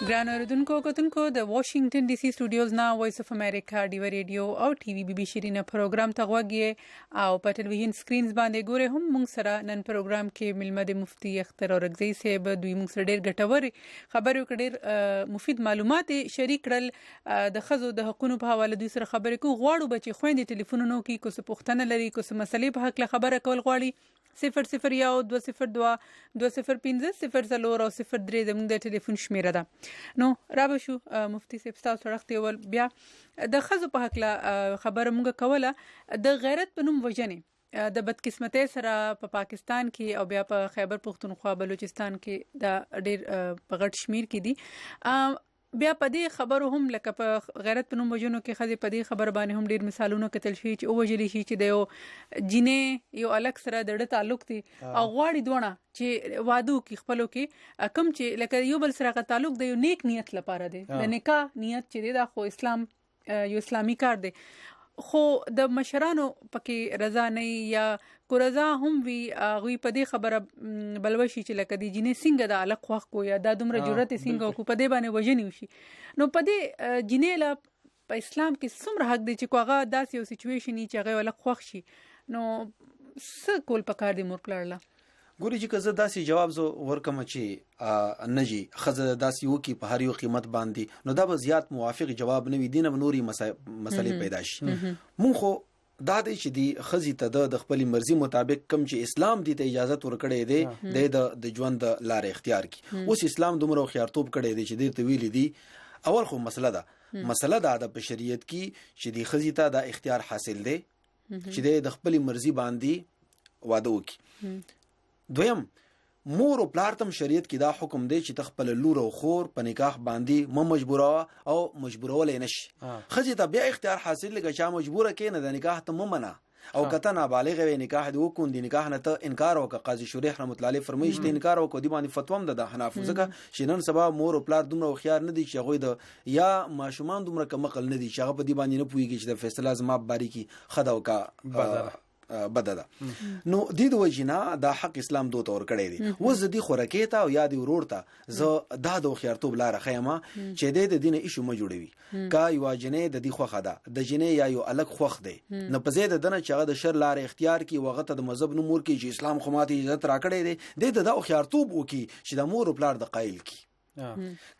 ګران اوریدونکو کتونکو د واشنگټن ډي سي سټوډیوز نا وایس اف امریکا ډیو ریډیو او ټي وي بي بي شیرینه پروګرام ته غوږی او په ټلویزیون سکرینز باندې ګوره هم موږ سره نن پروګرام کې ملمد مفتی اختر اورغزی صاحب دوی موږ سره ډیر ګټور خبرو کډیر مفید معلومات شریک کړل د خزو د حقوقو په حواله دوی سره خبرې کو غواړو بچي خويندې ټلیفونونو کې کوم پوښتنه لري کوم مسلې په حق له خبره کول غواړي 00 یو 202 205 0 او 03 زموږ د ټلیفون شمیره ده نو رابه شو مفتی صاحب تاسو سره ختیول بیا د خزو په حق له خبره موږ کوله د غیرت په نوم وجنه د بدقسمتۍ سره په پاکستان کې او بیا په خیبر پختونخوا بلوچستان کې د ډیر په غټ شمیر کې دي بیا په دې خبرو هم لکه په غیرت په نوم وجنو کې خزي په دې خبر باندې هم ډیر مثالونه کتل شي چې او وجلی شي چې د یو جینې یو الک سره د تعلق دي او غواړي دونه چې وادو کې خپلو کې کم چې لکه یو بل سره تعلق د یو نیک نیت لپاره دی د نکاح نیت چې دی دا خو اسلام یو اسلامي کار دی خو د مشرانو پکې رضا نه یا کو رضا هم وی غوي په دې خبره بلوشي چې لکه دی جنې څنګه د الګ خوخ کو یا د دومره جرأت څنګه کو په دې باندې وجنی وشي نو په دې جنې لا په اسلام کې څومره حق دی چې کوغه داسې یو سچويشن چې هغه الګ خوخ شي نو څه کول پکار دی مور پلارلا ګوري چې که زه داسې جواب زه ورکم چې نجي خزه داسې وکي په هر یو قیمت باندې نو دا به زیات موافق جواب نه وي دینه نوري مسلې پیدا شي مونږ خو دا دی چې دی خزي ته د خپل مرزي مطابق کم چې اسلام دی ته اجازه ورکړې دی د ژوند لار اختیار کی اوس اسلام دومره خيارتوب کړی دی چې دی ته ویل دي اول خو مسله دا د بشریت کې چې دی خزي ته د اختیار حاصل دی چې د خپل مرزي باندې واده وکي دویم مور او پلار تم شریعت کې دا حکم دی چې تخپل لور او خور په نکاح باندې مجبوره او مجبورول نه شي خځه ته بیا اختیار حاصل لګا چې مجبوره کینې د نکاح ته ممنه او کته نابالغ وي نکاح دی وکون دی نکاح نه ته انکار وکړه قاضي شریح رحمت الله علیه فرمایي چې انکار وکړه دی باندې فتوا هم د حناف ځکه چې نن سبا مور او پلار دومره خيار نه دي چې غوي د یا ماشومان دومره کمقل نه دي چې هغه په دی باندې نه پويږي چې د فیصله زما باری کې خدا وکا بددا نو د دې وجینا د حق اسلام دوه تور کړی دی وزدي خورکیتا او یادي ورورته زه د خيارتوب لار خیمه چې د دین ایشو ما جوړوي کا یو جنې د دې خوخه ده د جنې یا یو الګ خوخ دی نه پزید دنه چې هغه د شر لار اختیار کی وغته د مذهب نمور کې چې اسلام خو ماته عزت راکړی دی د خيارتوب وکي چې د مور او پلار د قایل کی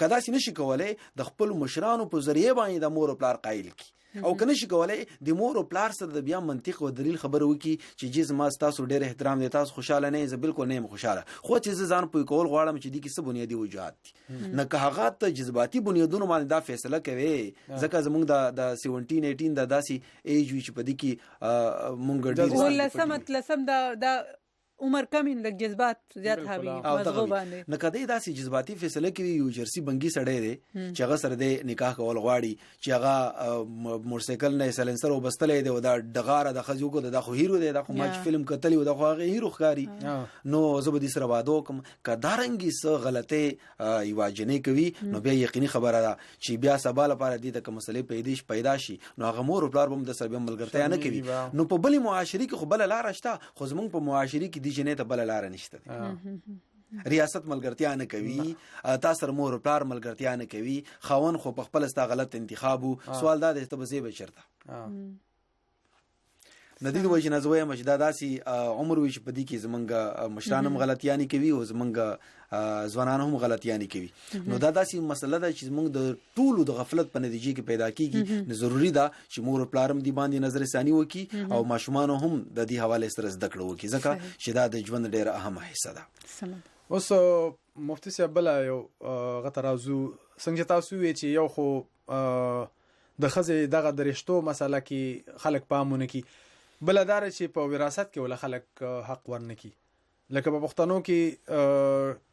کدا سینه شي کولای د خپل مشرانو په ذریعہ باندې د مور او پلار قایل کی او کنه شي کولای د مور او پلار سره د بیا منطق او دلیل خبره وکي چې جز ما تاسو ډېر احترام دي تاسو خوشاله نه زه بالکل نه خوشاله خو چې ځان په کول غواړم چې دي کې څه بنیادی وجوهات نه که هغه ته جذباتي بنیادونو باندې دا فیصله کوي ځکه زمونږ د 17 18 د داسي ایج وی چې په دې کې مونږ ډېر لسم د عمر کم ان د جذبات زیات هاوی مزغو باندې نه کدی داسې جذباتي فیصله کوي یو جرسي بنګي سړی دی چې هغه سره د نکاح کول غواړي چې هغه مورسایکل نه سلنسر وبستلې دی او دا دغاره د خزو کو د خو هیرو دی د خو ماچ فلم کتلی او د خو هغه هیرو ښکاری نو زبدي سره وادو کوم کدارنګي څه غلطه یو جنې کوي نو بیا یقیني خبره ده چې بیا سبا لپاره دي د مسلې پیدا شي نو هغه مور او پلار هم د سره ملګرتیا نه کوي نو په بلی معاشري کې خو بل لار شته خو زمونږ په معاشري کې جنې ته بل لار نشته ریاست ملګرتیا نه کوي تاسو مور او پلار ملګرتیا نه کوي خاون خو په خپل استا غلط انتخاب سوال دا ته به زی بچرته ندید وجه نزوی مجدا داسي عمر وش پدی کې زمونږ مشرانم غلطیانی کوي او زمونږ ځوانان هم غلطیانی کوي نو دا داسي مسله ده چې زمونږ د ټولو د غفلت په نتیجه کې پیدا کیږي ضروری ده چې مور پلارم دی باندې نظر ثانی وکي او ماشومان هم د دې حواله سره زده کړو وکي ځکه چې دا د ژوند ډیره اهمه حصہ ده اوس مفتی صاحب بل یو غترازو څنګه تاسو وی چې یو خو د خزه دغه درشتو مسله کې خلک پامونه کی بلدار چې په وراثت کې ول خلک حق ورنکي لکه په پښتنو کې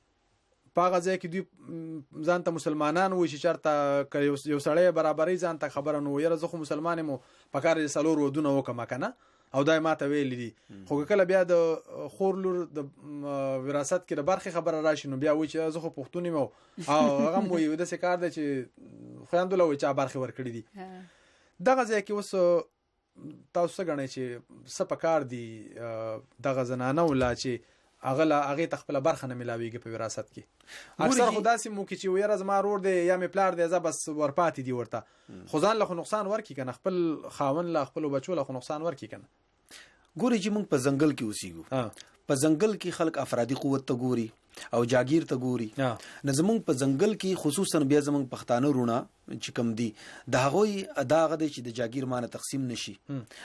پاغه ځای کې دوی ځان ته مسلمانان وي چې چرته یو سړی برابرۍ ځان ته خبره نو یره زه خو مسلمان مو پکاره سلور ودونه وکم کنه او دای ماته ویل دي خو کله بیا د خور لور د وراثت کې د برخه خبره راشي نو بیا وي چې زه خو پښتون مو او هغه مو یو د څه کار دی چې خويندله وي چې برخه ور کړی دي دغه ځای کې اوس تاسو څنګه چې سپکار دي دغه زنانه ولا چې هغه تخپل برخه نه ملاويږي په وراثت کې. اکثر خداسي مو کې چې ویره زما رور دی یا می پلار دی زه بس ورپاتې دی ورته خو ځان له نقصان ورکی کنه خپل خاون له خپل بچو له نقصان ورکی کنه. ګوري چې موږ په ځنګل کې اوسېږو، په ځنګل کې خلک افرادي قوت ته ګوري او جاگیر ته ګوري. نه زمونږ په ځنګل کې خصوصا بیا زمونږ پښتانه رونه چې کم دي د هغوی دغه دی چې د جاگیر مانه تقسیم نشي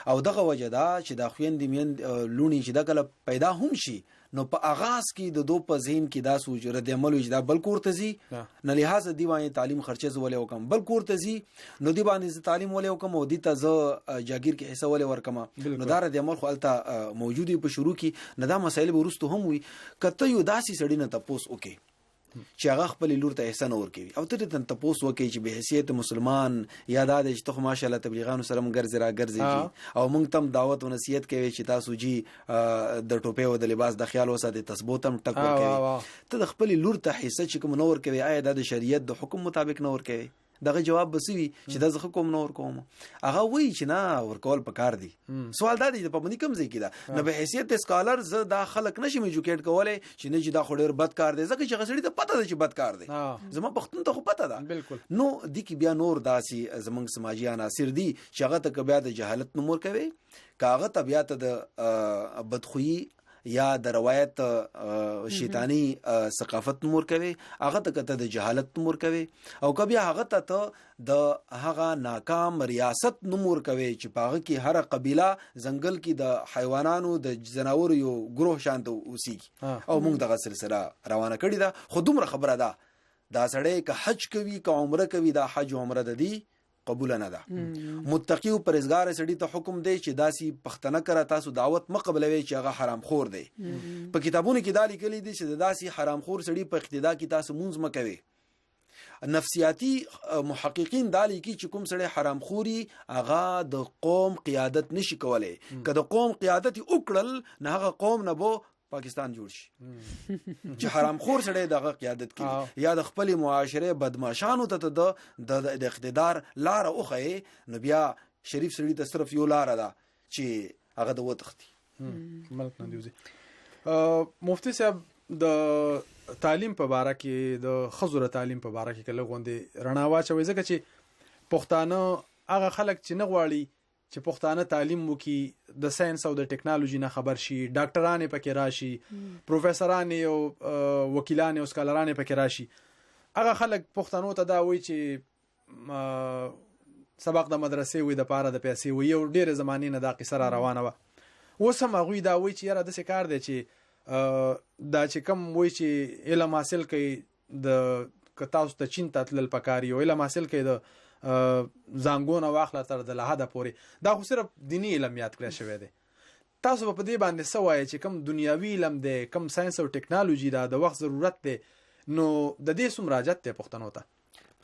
او دغه وجه دا چې د خويندې میند لونی چې د کله پیدا هم شي نو په آغاز کې د دو په ذهن کې دا سوچ رد عمل وي چې دا بل کور ته زی نه لہذا دی باندې تعلیم خرچه زولې وکم بل کور ته زی نو دی باندې تعلیم ولې وکم او دی ته ز جاگیر کې حصہ ولې ورکم نو دا رد عمل خو الته موجودي په شروع کې نه دا مسایل ورستو هم وي کته یو داسي سړی نه تاسو وکي چې هغه خپل لور ته احسان ورکوي او ته ته تاسو وکي چې به حیثیت مسلمان یاد اده چې ته ماشاءالله تبلیغانو سره ګرځي را ګرځي او موږ تم دعوت او نصیحت کوي چې تاسو جی د ټوپه او د لباس د خیال وساته تثبوت هم ټک ورکوي ته د خپل لور ته حصہ چې کوم نور کوي آیا د شریعت د حکم مطابق نور کوي دغه جواب بسوي چې د زخه کوم نور کوم هغه وی چې نه ورکول پکار دي. سوال دا دی په باندې کوم ځای کې دا نه به حیثیت سکالر ز دا خلک نشي ایجوکیټ کولای چې نه چې دا خو ډیر بد کار دی ځکه چې غسړي ته پته ده چې بد کار دی زما پښتون ته خو پته ده بالکل نو د کی بیا نور داسي زمنګ سماجی عناصر دي چې هغه ته بیا د جهالت نمور کوي کاغه طبيعت د بدخویی یا د روایت شیطانی ثقافت نمور کوي هغه ته کته د جهالت نمور کوي او کبي هغه ته د هغه ناکام ریاست نمور کوي چې پاغه کې هر قبيله ځنګل کې د حیوانانو د جناور یو ګروه شانت اوسي او موږ دغه سلسله روانه کړی ده. خو دومره خبره ده دا سړی که حج کوي که عمره کوي دا حج عمره د دی قبول نه ده. متقی او پرهیزګار سړي ته حکم دی چې داسي پښتنه کرا تاسو دعوت مقبلوي چې هغه حرام خور دی. په کتابونو کې دا لیکلي دي چې داسي حرام خور سړي په اقتدا کې تاسو مونږ مکوي. نفسیاتی محققین دا لیکي چې کوم سړی حرام خوري هغه د قوم قیادت نشي کولای که د قوم قیادت وکړل نه هغه قوم نه بو پاکستان جوړ شي چې حرام خور سړی دغه قیادت کوي یا د خپل معاشره بدمعشانو ته د اقتدار لار اوخه نو بیا شریف سړی ته صرف یو لار ده چې هغه د وتختی ملک نه دیوزي. مفتی صاحب د تعلیم په باره کې د خزر تعلیم په باره کې کله غوندي رڼا واچوي ځکه چې پښتانه هغه خلک چې نه غواړي چې پښتانه تعلیم وکي د ساينس او د ټیکنالوژي نه خبر شي ډاکټرانه پکې راشي پروفیسورانه او وکیلانه او سکالرانه پکې راشي هغه خلک پښتنو ته دا وایي چې سبق د مدرسې وي د پاره د پیسې وي یو ډېر زمانه نه دا قصه را روانه و اوس هم هغه دا وایي چې یاره د څه کار دی چې دا چې کم وایي چې علم حاصل کړي د کتاوس ته چین تل پکاري او علم حاصل کړي د زنګونه واخله تر د لحده پورې دا خو صرف دینی علم یاد کړی شوی دی. تاسو په دې باندې سوای چې کم دنیاوی علم دی کم ساينس او ټیکنالوژي دا د وخت ضرورت دی نو د دې سم راجت ته پښتنو ته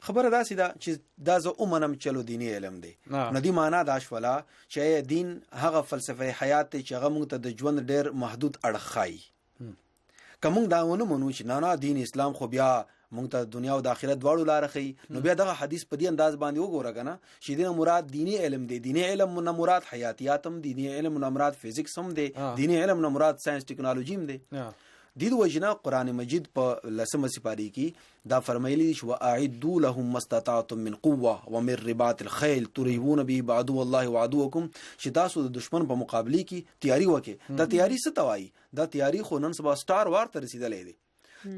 خبره داسې ده چې دا زه اومنم چلو دینی علم دی نو دی معنا دا شولا چې دین هغه فلسفه حیات چې هغه موږ ته د ژوند ډېر محدود اړخ خای کوم دا ونه مونږ چې نه دین اسلام خو بیا مونږ ته دنیا او د آخرت دواړو لار خي نو بیا دغه حدیث په دې انداز باندې وګوره کنه چې دینه مراد دینی علم دی دینی علم نه مراد حیاتیات هم دینی علم نه مراد فزیکس هم دی دینی علم نه مراد ساينس ټیکنالوژي هم دی. د دې وجنه قران مجید په لسمه سپاری کې دا فرمایلی شو اعدوا لهم مستطاعتم من قوه ومن رباط الخيل ترهبون به عدو الله وعدوكم چې تاسو د دشمن په مقابله کې تیاری وکړي دا تیاری څه توای دا تیاری خو نن سبا سٹار وار ته رسیدلې دی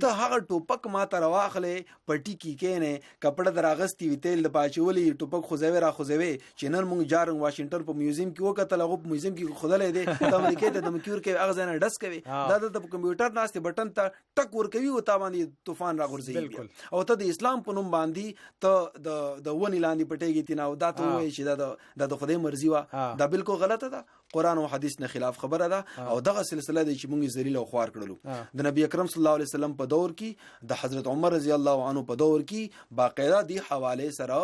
ته هغه ټوپک ما ته راواخلې پټی کې کېنه کپڑا دراغستی وی تیل د پاچولې ټوپک خوځوي را خوځوي چې نن مونږ جارن واشنگټن په میوزیم کې وکړل هغه په میوزیم کې خدلې دی د امریکا ته د مکیور کې هغه ځنه ډس کوي دا د کمپیوټر ناشته بٹن ته ټک ور کوي او تا باندې طوفان را غورځي او ته د اسلام په نوم باندې ته د ونی لاندې پټېږي تینا او دا ته وایي چې د خدای مرزي وا دا بالکل غلطه ده قران او حدیث نه خلاف خبره ده او دغه سلسله د چې مونږ ذلیل او خوار کړلو د نبی اکرم صلی الله علیه وسلم په دور کې د حضرت عمر رضی الله عنه په دور کې باقاعده دی حواله سره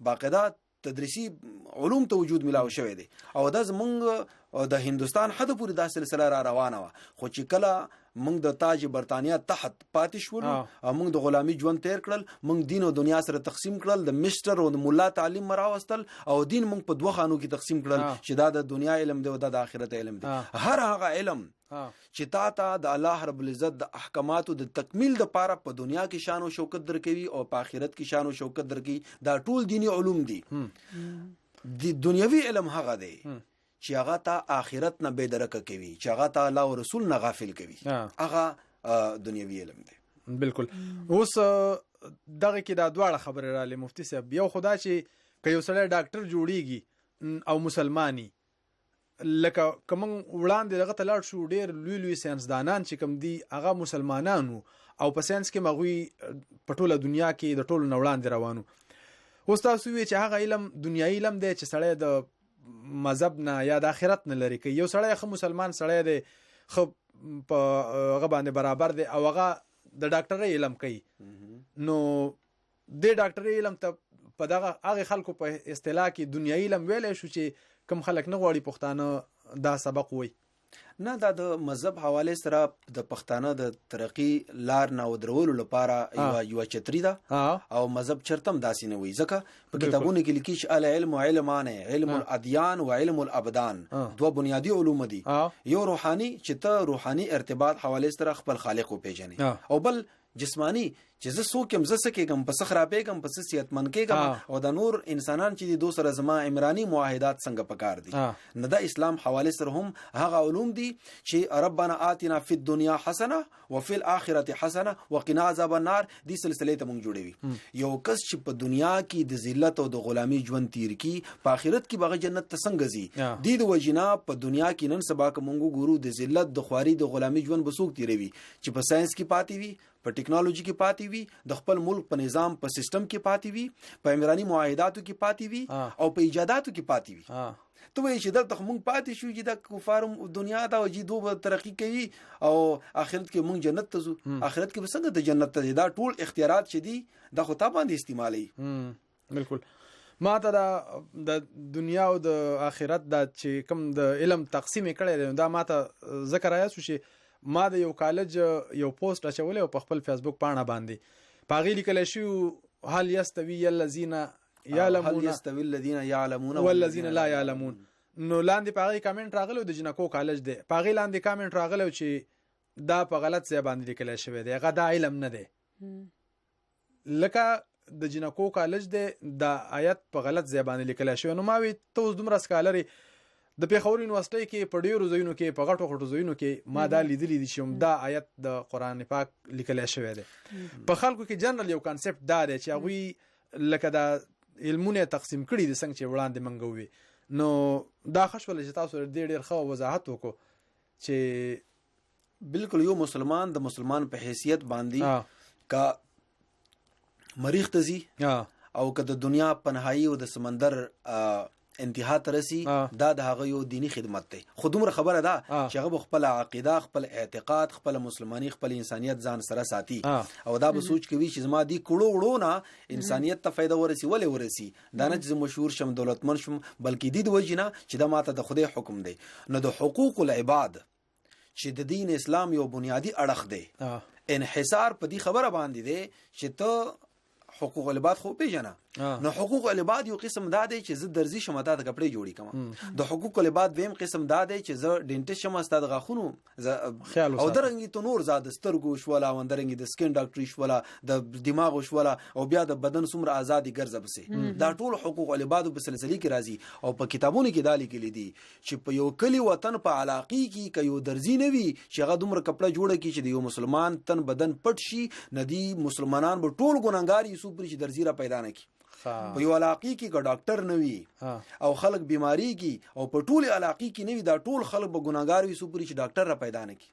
باقاعده تدریسي علوم ته وجود ملاو شوی دی او دا زمونږ او د هندستان حد پورې دا سلسله را روانه و، خو چې کله موږ د تاج برتانیا تحت پاتې شولو او موږ د غلامي ژوند تیر کړل، موږ دین او دنیا سره تقسیم کړل، د مستر او د مولا تعلیم مراوستل او دین موږ په دوه خانو کې تقسیم کړل چې دا د دنیا علم دی او دا د آخرت علم دی. هر هغه علم چې تا ته د الله رب العزت د احکاماتو د تکمیل د پاره په دنیا کې شان او شوکت درکوي او په آخرت کې شان او شوکت درکوي، دا ټول دینی علوم دي. د دنیوي علم هغه دی چې هغه ته آخرت نه بے درکه کوي، چې هغه ته الله او رسول نه غافل کوي، هغه دنیوي علم دی. بالکل. اوس دغه کې دا دواړه خبره را لې مفتی صاحب، یو خدا چې که یو سړی ډاکټر جوړیږي او مسلمانی، لکه کوم وړاندې دغه ته لاړ شو ډېر لوی لوی ساينسدانان چې کوم دي هغه مسلمانانو او په ساينس کې مغوي په ټوله دنیا کې د ټولو نه وړاندې روانو. اوس تاسو وی چې هغه علم دنیایي علم دی چې سړی د مذهب نه یا د آخرت نه لري کوي. یو سړی خو مسلمان سړی دی خو په هغه باندې برابر دی او هغه د ډاکټرۍ علم کوي، نو د ډاکټرۍ علم ته په دغه هغه خلکو په اصطلاح کې دنیایي علم ویلی شو چې کم خلک نه غواړي پښتانه دا سبق وای. نه، دا د مذهب حواله سره د پښتانه د ترقی لار نه ودرولو لپاره یو چتری ده او مذهب چرتم داسې نه وي، ځکه په کتابونو کې لیکي چې العلم علمان، علم الادیان و علم الابدان، دوه بنیادی علوم دي. یو روحاني چې ته روحاني ارتباط حواله سره خپل خالق وپېژنې، او بل جسمانی چې زه څوک یم، زه څه کېږم، په څه خرابېږم، په څه صحتمند کېږم، او د نور انسانان چې دي دو سره زما عمراني معاهدات څنګه پکار دي. نه د اسلام حواله سره هم هغه علوم دي چې ربنا آتنا فی الدنیا حسنه وفي الاخره حسنه وقنا عذاب النار، دي سلسله ته مونږ جوړوي. یو کس چې په دنیا کې د ذلت او د غلامی ژوند تیر کی، په آخرت کې به جنت ته څنګه ځي؟ دي د وجنا په دنیا کې نن سبا که مونږ ګورو د ذلت د خواري د غلامی ژوند بسوک تیروي، چې په ساينس کې پاتې وي، په ټیکنالوژي کې پاتې وي، د خپل ملک په نظام په سیستم کې پاتې وي، په عمراني معاهداتو کې پاتې وي او په ایجاداتو کې پاتې وي. ته وایې چې دلته موږ پاتې شو چې د کفارو دنیا دا او چې دوه ترقی کوي او آخرت کې موږ جنت ته ځو. آخرت کې څنګه د جنت ته دا ټول اختیارات چې دي دا خو تا باندې استعمالي. بالکل. ما ته د دنیا او د آخرت دا چې کوم د علم تقسیم کړي دا ما ته ذکر راځي چې ما د یو کالج یو پوسټ اچولې او په خپل فیسبوک پاڼه باندې پاغي لیکل شو هل یستوی الذین یعلمون، هل یستوی الذین یعلمون والذین لا یعلمون. نو لاندې پاغي کامنټ راغلو د جنکو کالج دی، پاغي لاندې کامنټ راغلو چې دا په غلط ځای باندې لیکل شوی دی، هغه دا علم نه دی. لکه د جنکو کالج دی دا آیت په غلط ځای باندې لیکل شوی. نو ما وی ته اوس دومره سکالري د پیښور یونیورسيټي کې په ډیرو ځایونو کې په غټو غټو ځایونو کې ما دا لیدلی دي چې دا آیت د قران پاک لیکل شوی دی. په خلکو کې جنرال یو کانسپټ دا دی چې هغه لکه دا علمونه تقسیم کړي دي څنګه چې وړاندې منګوي. نو دا خښول چې تاسو ډېر ښه وضاحت وکړو چې بالکل یو مسلمان د مسلمان په حیثیت باندې کا مریخ ته ځي او که د دنیا پنهایی او د سمندر انتها ترسي، دا د هغه یو دینی خدمت دی. خو دومره خبره ده چې هغه خپل عقیده، خپل اعتقاد، خپل مسلمانی، خپل انسانیت ځان سره ساتي او دا به سوچ کوي چې زما دی کړو وړونه انسانیت ته فائدہ ورسي، ولې ورسي؟ دا نه چې مشهور شم، دولتمن شم، بلکې دې د وجنه چې دا ماته د خدای حکم دی. نو د حقوق العباد چې د دین اسلام یو بنیادی اړخ دی، انحصار په دې خبره باندې دی چې ته حقوق العباد خو پیژنه. نو حقوق العباد یو قسم دا دی چې زه درزي شم دا د کپڑے جوړی کوم. د حقوق العباد ویم قسم دا دی چې زه ډینټیسټ شم ستاسو غاخونو او درنګي تو نور زاد سترګو شولا وندرنګي د سکین ډاکټري شولا د دماغ شولا او بیا د بدن څومره ازادي ګرځب سي. دا ټول حقوق العباد په سلسله کې راځي او په کتابونو کې دالي کې لیدي چې په یو کلی وطن په علاقې کې ک یو درزي نوي چې هغه دومره کپڑا جوړه کی چې د یو مسلمان تن بدن پټ شي، ندي مسلمانان به ټول ګناګار یوسف پر چې درزي را پیدا نه کی. په یو علاقې کې که ډاکټر نه وي او خلک بیماری کی او په ټول علاقې کې نه وي، دا ټول خلک به ګناګار وي سپوري چې ډاکټر را پیدا نه کی.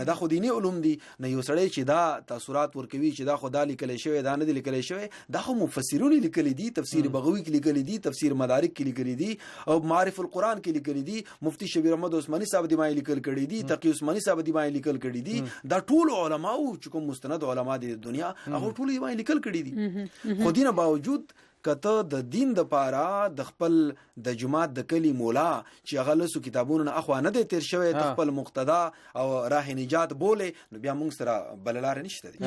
نه دا خو دینی علوم دي، نه یو سړی چې دا تاثرات ورکوي چې دا خو دا لیکل شوی دا نه لیکل شوی، دا خو مفسرون لیکل دي، تفسیر بغوی کې لیکل دي، تفسیر مدارک کې لیکل دي او معارف القرآن کې لیکل دي، مفتی شبیر احمد عثماني صاحب دی ما لیکل کړي دي، تقی عثماني صاحب دی ما لیکل کړي دي. دا ټول علماء چې کوم مستند علما دي د دنیا هغه ټول یې لیکل کړي دي. خو دینه باوجود کته د دین د پاره د خپل د جماعت د کلی مولا چې هغه لسو کتابونو نه اخوا نه دی تیر شوی د خپل مقتدا او راه نجات بوله نو بیا موږ سره بللار نشته دي.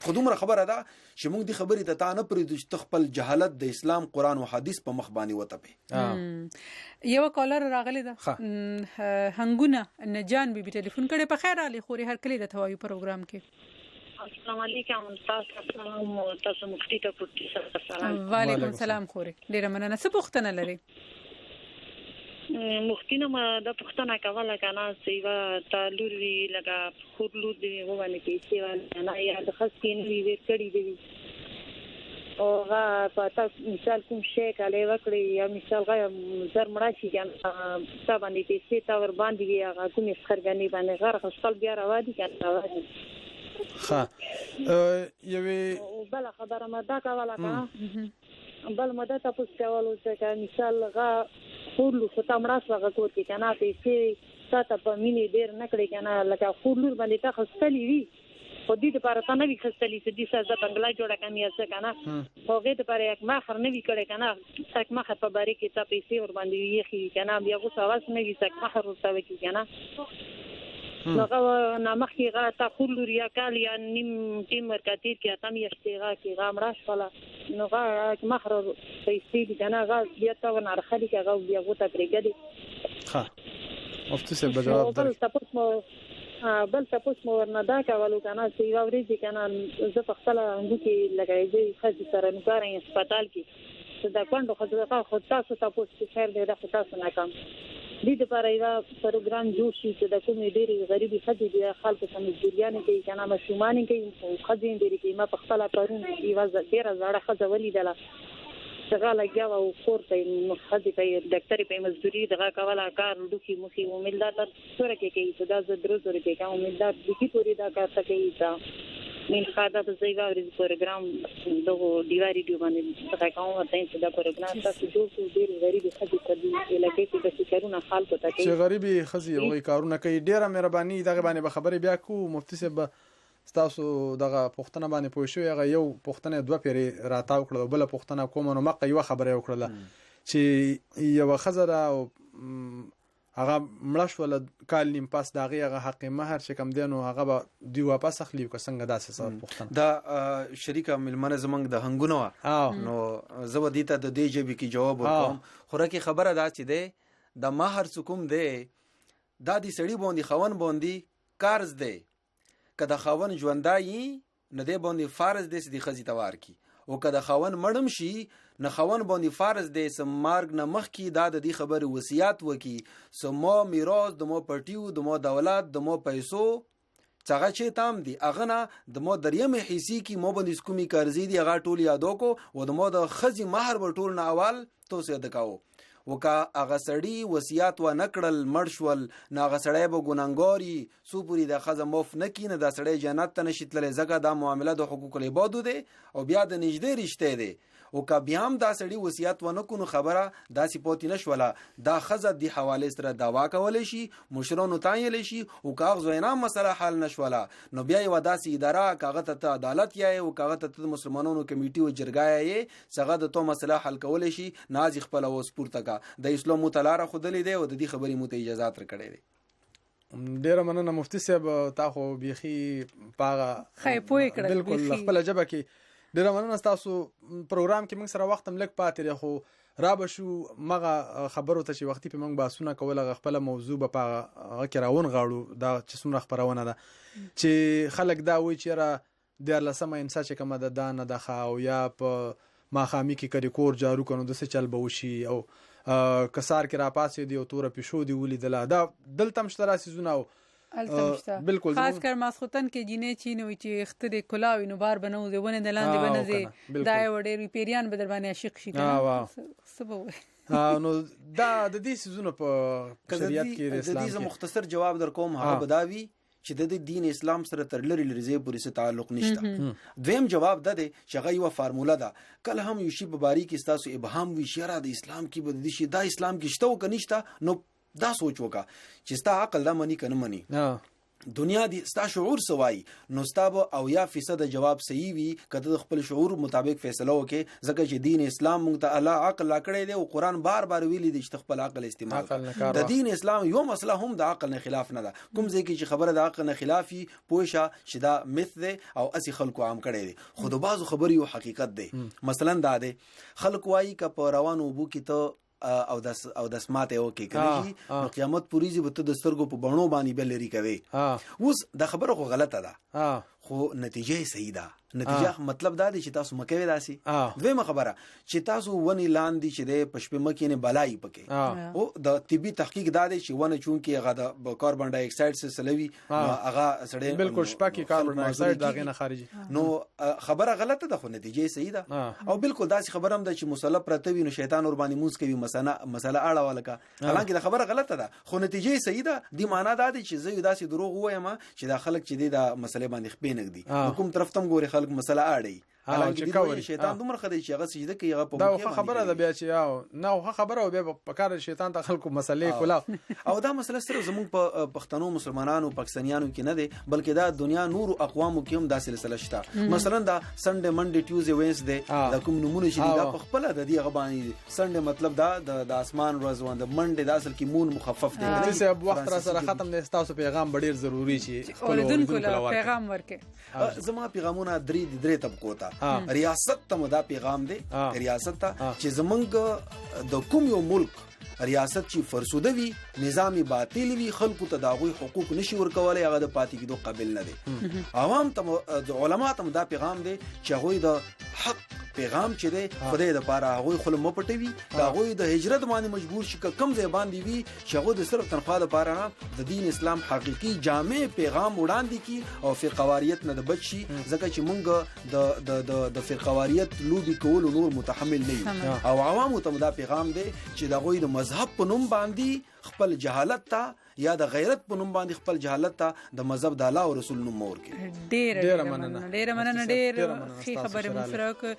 خو دومره خبره ده چې موږ د خبرې ته تا نه پرېږدو چې خپل جهالت د اسلام قرآن او حدیث په مخ باندې وتپې. یو کالر راغلی ده هنګونه نجان بیبي ټلیفون کړي په خیر علي خوري هر کلی د توایو پروګرام کې. السلام علیکم تاسو مفتی ته پوښتنه سلام. وعلیکم السلام خوري ډیره مننه. څه پوښتنه لري؟ مفتی نه ما د پوښتنه کوله کنه سیوا تعلق وی لگا خورلو دی وونه کې سیوا نه یا د خاص کې نه وی کړی دی او غا پتا مثال کوم شی کله وکړي یا مثال غا زر مړه شي کنه تا باندې پیسې تا ور باندې وی هغه کوم خرګنی باندې غر خپل بیا راوادي کنه. ها یوه بل خبره مده کوله کنه بل مده تاسو کولو چې مثال غا خورلو ستامراس هغه کوټ کې کنه پیسې تاسو په مینی ډیر نکړي کنه لکه خورلو باندې تاسو خستلی وی خو دې لپاره ته نه وی خستلی چې دې سره بنگلا جوړه کمی اسه کنه هغه دې لپاره یک ماخر نه وی کړي کنه تک ماخر په باره کې تاسو پیسې ور باندې وی خي کنه بیا غو سواس نه وی تک ماخر ورته وی کنه نو نامخ کې غا تا خورلو ریا کال یا نیم ټیم ورکاتیر کې تم یشتغا کې غا مراش فلا نو غا ماخر پیسې دې کنه غا بیا تا ونه خالي کې غا بیا غو ته پرېګدي. ها مفتي صاحب جواب درکړي. بل تاسو مو ورندا کولو کنه چې یو ورځ کنه زه په خپل انګو لګای دی خځې سره نګارې هسپتال کې دا کوندو خو تاسو چې خیر دی دا تاسو نه کم دې لپاره یو پروګرام جوړ شي چې د کومې ډېری غریبي خځې دی خلکو ته مزدوریانې کوي کنه مشومان کوي خځې ډېری کې ما په خپل پرون یو ډېر زړه خځه ولیدله څنګه لګیا او کورته خځې په ډاکټري په مزدوري دغه کوله کار دوکي مخي امیدوار سره کې کوي چې دا زدرو سره کې کوم امیدوار دغه پوری دا کار کوي تا من خاطر د زیوا ورځ پروګرام دغه دیواری دی باندې څه کوم ورته چې دا پروګرام تاسو جوړ کړئ ډېر غریبي خځې کوي لکه چې د کارونه حال کوته کوي چې غریبي خځې او کارونه کوي. ډیره مهرباني دغه باندې به خبرې بیا کو مفتی صاحب تاسو دغه پښتنه باندې پوه شو هغه یو پښتنه دوه پیری راتاو کړل بل پښتنه کوم نو مقه یو خبره وکړه چې یو خزر او هغه مړش ول کال نیم پاس دغه هغه حق مہر چې کم دینو هغه به دی واپس اخلي که څنګه داسې سره پښتنه دا شریکه ملمنه زمنګ د هنګونو نو زو دیته د دې جبي کې جواب ورکوم خوراکي خبره دا چې ده د مہر سکوم ده دا دي سړی باندې خوان باندې قرض ده کله خاون ژوندای نه دی باندې فرض دی چې خزي توار کی او کله خاون مړم شي نه خاون باندې فرض دی سم مارګ نه مخ کی دا د دې خبر وصیت وکي سمو میراث د مو پټیو د مو دولت د مو پیسو څنګه چې تام دی اغه نه د مو دریم حصي کی مو باندې سکومي قرضې دی هغه ټول یادو کو او د مو د خزي مہر ټول نه اول توسه دکاو وکا هغه سړی وصیت و نکړل مرشول نه هغه سړی به ګناګاری سو پوری د خزه موف نکینه د سړی جنت ته نشیتل زګه د معاملې د حقوق العباد دی او بیا د نږدې رشته دی او که بیا هم دا سړی وصیت و نکونو خبره داسې پوتی نشوله دا خزه دی حواله سره داوا کولای شي مشرانو تایل شي او کاغ زوینا مسله حل نشوله نو بیا یو داسې اداره کاغه ته عدالت یې او کاغه ته مسلمانانو کمیټي او جرګای یې څنګه د تو مسله حل کولای شي ناز خپل او سپورته کا د اسلام متعالی خودلې دی او د دې خبرې مت اجازه تر کړې دی. ډیره مننه مفتی صاحب تا خو بيخي پاغه خې پوي کړل بالکل خپل جبه کې ډیره مننه تاسو پروګرام کې موږ سره وخت هم لګ پاتې خو را به شو مغه خبرو ته چې وختي په موږ باسونه کوله خپل موضوع به پاغه کې راون غاړو دا چې څومره خبرونه ده چې خلک دا وایي چې را د لسمه انسان چې کومه ده نه ده خو یا په ماخامي کې کړي کور جارو کنو د څه چل به وشي او کسار کې را پاسې دی او تور پښو دی ولیدل دا دلته مشترا سيزونه بالکل خاص کر ماسختن کې جینې چینوي چې اختر کلاوي نو بار بنو دی ونه دلاندې بنځي دا وړې پیریان بدل باندې عاشق شي سبب نو دا د دې سيزونه په شریعت کې د اسلام کې مختصر جواب در کوم هغه بداوي چې د دین اسلام سره تر لری لري پورې څه تعلق نشته. دویم جواب ده چې هغه یو فارموله ده کله هم یو شی په باری کې تاسو ابهام وی شره د اسلام کې بد دي شي دا اسلام کې شته او کنيشته نو دا سوچ وکا چې ستا عقل دا منی کنه منی دنیا دی ستا شعور سوای نو ستا به 80% جواب صحیح وي کته د خپل شعور مطابق فیصله وکې ځکه چې دین اسلام مونږ ته الله عقل راکړی دی او قران بار بار ویلي دی چې خپل عقل استعمال کړه د دین اسلام یو مسله هم د عقل نه خلاف نه ده کوم ځکه چې خبره د عقل نه خلافي پوښه چې دا مث دی او اسی خلکو عام کړی دی خو د بعضو خبرې یو حقیقت دی مثلا دا دی خلک وایي ک په روانو بو کې ته او د سماته او کې کړي نو قیامت پوریږي به ته د سترګو په بڼو باندې بل لري کوي اوس د خبره خو غلطه ده خو نتیجه صحیح ده نتیجه مطلب دا دی چې تاسو مکوي داسي دویمه خبره چې تاسو ونی لاندې چې د پښپې مکې نه بلای پکې او د طبي تحقیق دا دی چې ونه چون کې هغه د کاربن ډای اکساید سلوي هغه سړی بالکل شپه کې کاربن ډای اکساید دغه نه خارجي نو خبره غلطه ده خو نتیجه صحیح ده او بالکل داسي خبره هم ده چې مصلی پرته وي نو شیطان ور باندې موس کوي مسله اړه ولکه حالانکه د خبره غلطه ده خو نتیجه صحیح ده دی معنا دا دی چې زه داسي دروغ وایم چې دا خلک چې د مسلې باندې خپې نګدي کوم طرف تم ګوري خلک مسله اړي حالانکه شیطان دومره خدای چې هغه سجده کوي هغه په دا خبره ده بیا چې نه خبره او بیا په کار شیطان ته خلکو مسلې کولا او دا مسله سره زموږ په پښتنو مسلمانانو پاکستانیانو کې نه دي بلکې دا دنیا نور اقوامو کې هم دا سلسله شته مثلا دا سنډه منډه ټیوزډے وینسډے دا کوم نمونه چې دا په خپل د دې غ باندې سنډه مطلب دا د اسمان ورځ وند منډه د اصل کې مون مخفف دی چې وخت را سره ختم نه تاسو پیغام ډیر ضروری چې اوریدونکو له پیغام ورکې زما پیغامونه درې طبقو ته ریاست ته دا پیغام دی ریاست ته چې زمونږ د کوم یو ملک ریاست چې فرسوده وي نظامی باطل وي خلکو ته داغوی حقوق نشي ورکولای هغه د پاتې کېدو قابل نه دي عوام ته د علما ته دا پیغام دی چې هغوی د حق پیغام چې دی خدای د پاره هغوی خل مو پټوي هغوی د هجرت باندې مجبور شي کم ځای باندې وي چې هغوی د صرف تنخواه لپاره د دین اسلام حقيقي جامع پیغام وړاندې کی او فرقواریت نه د بچي ځکه چې مونږ د فرقواریت لوبي کول نور متحمل نه یو او عوامو ته دا پیغام دی چې د هغوی د مذهب په نوم باندې خپل جهالت ته یا د غیرت په نوم باندې خپل جهالت ته د مذهب د الله او رسول نوم ورکړي ډیر مننه ډیر خبره مو سره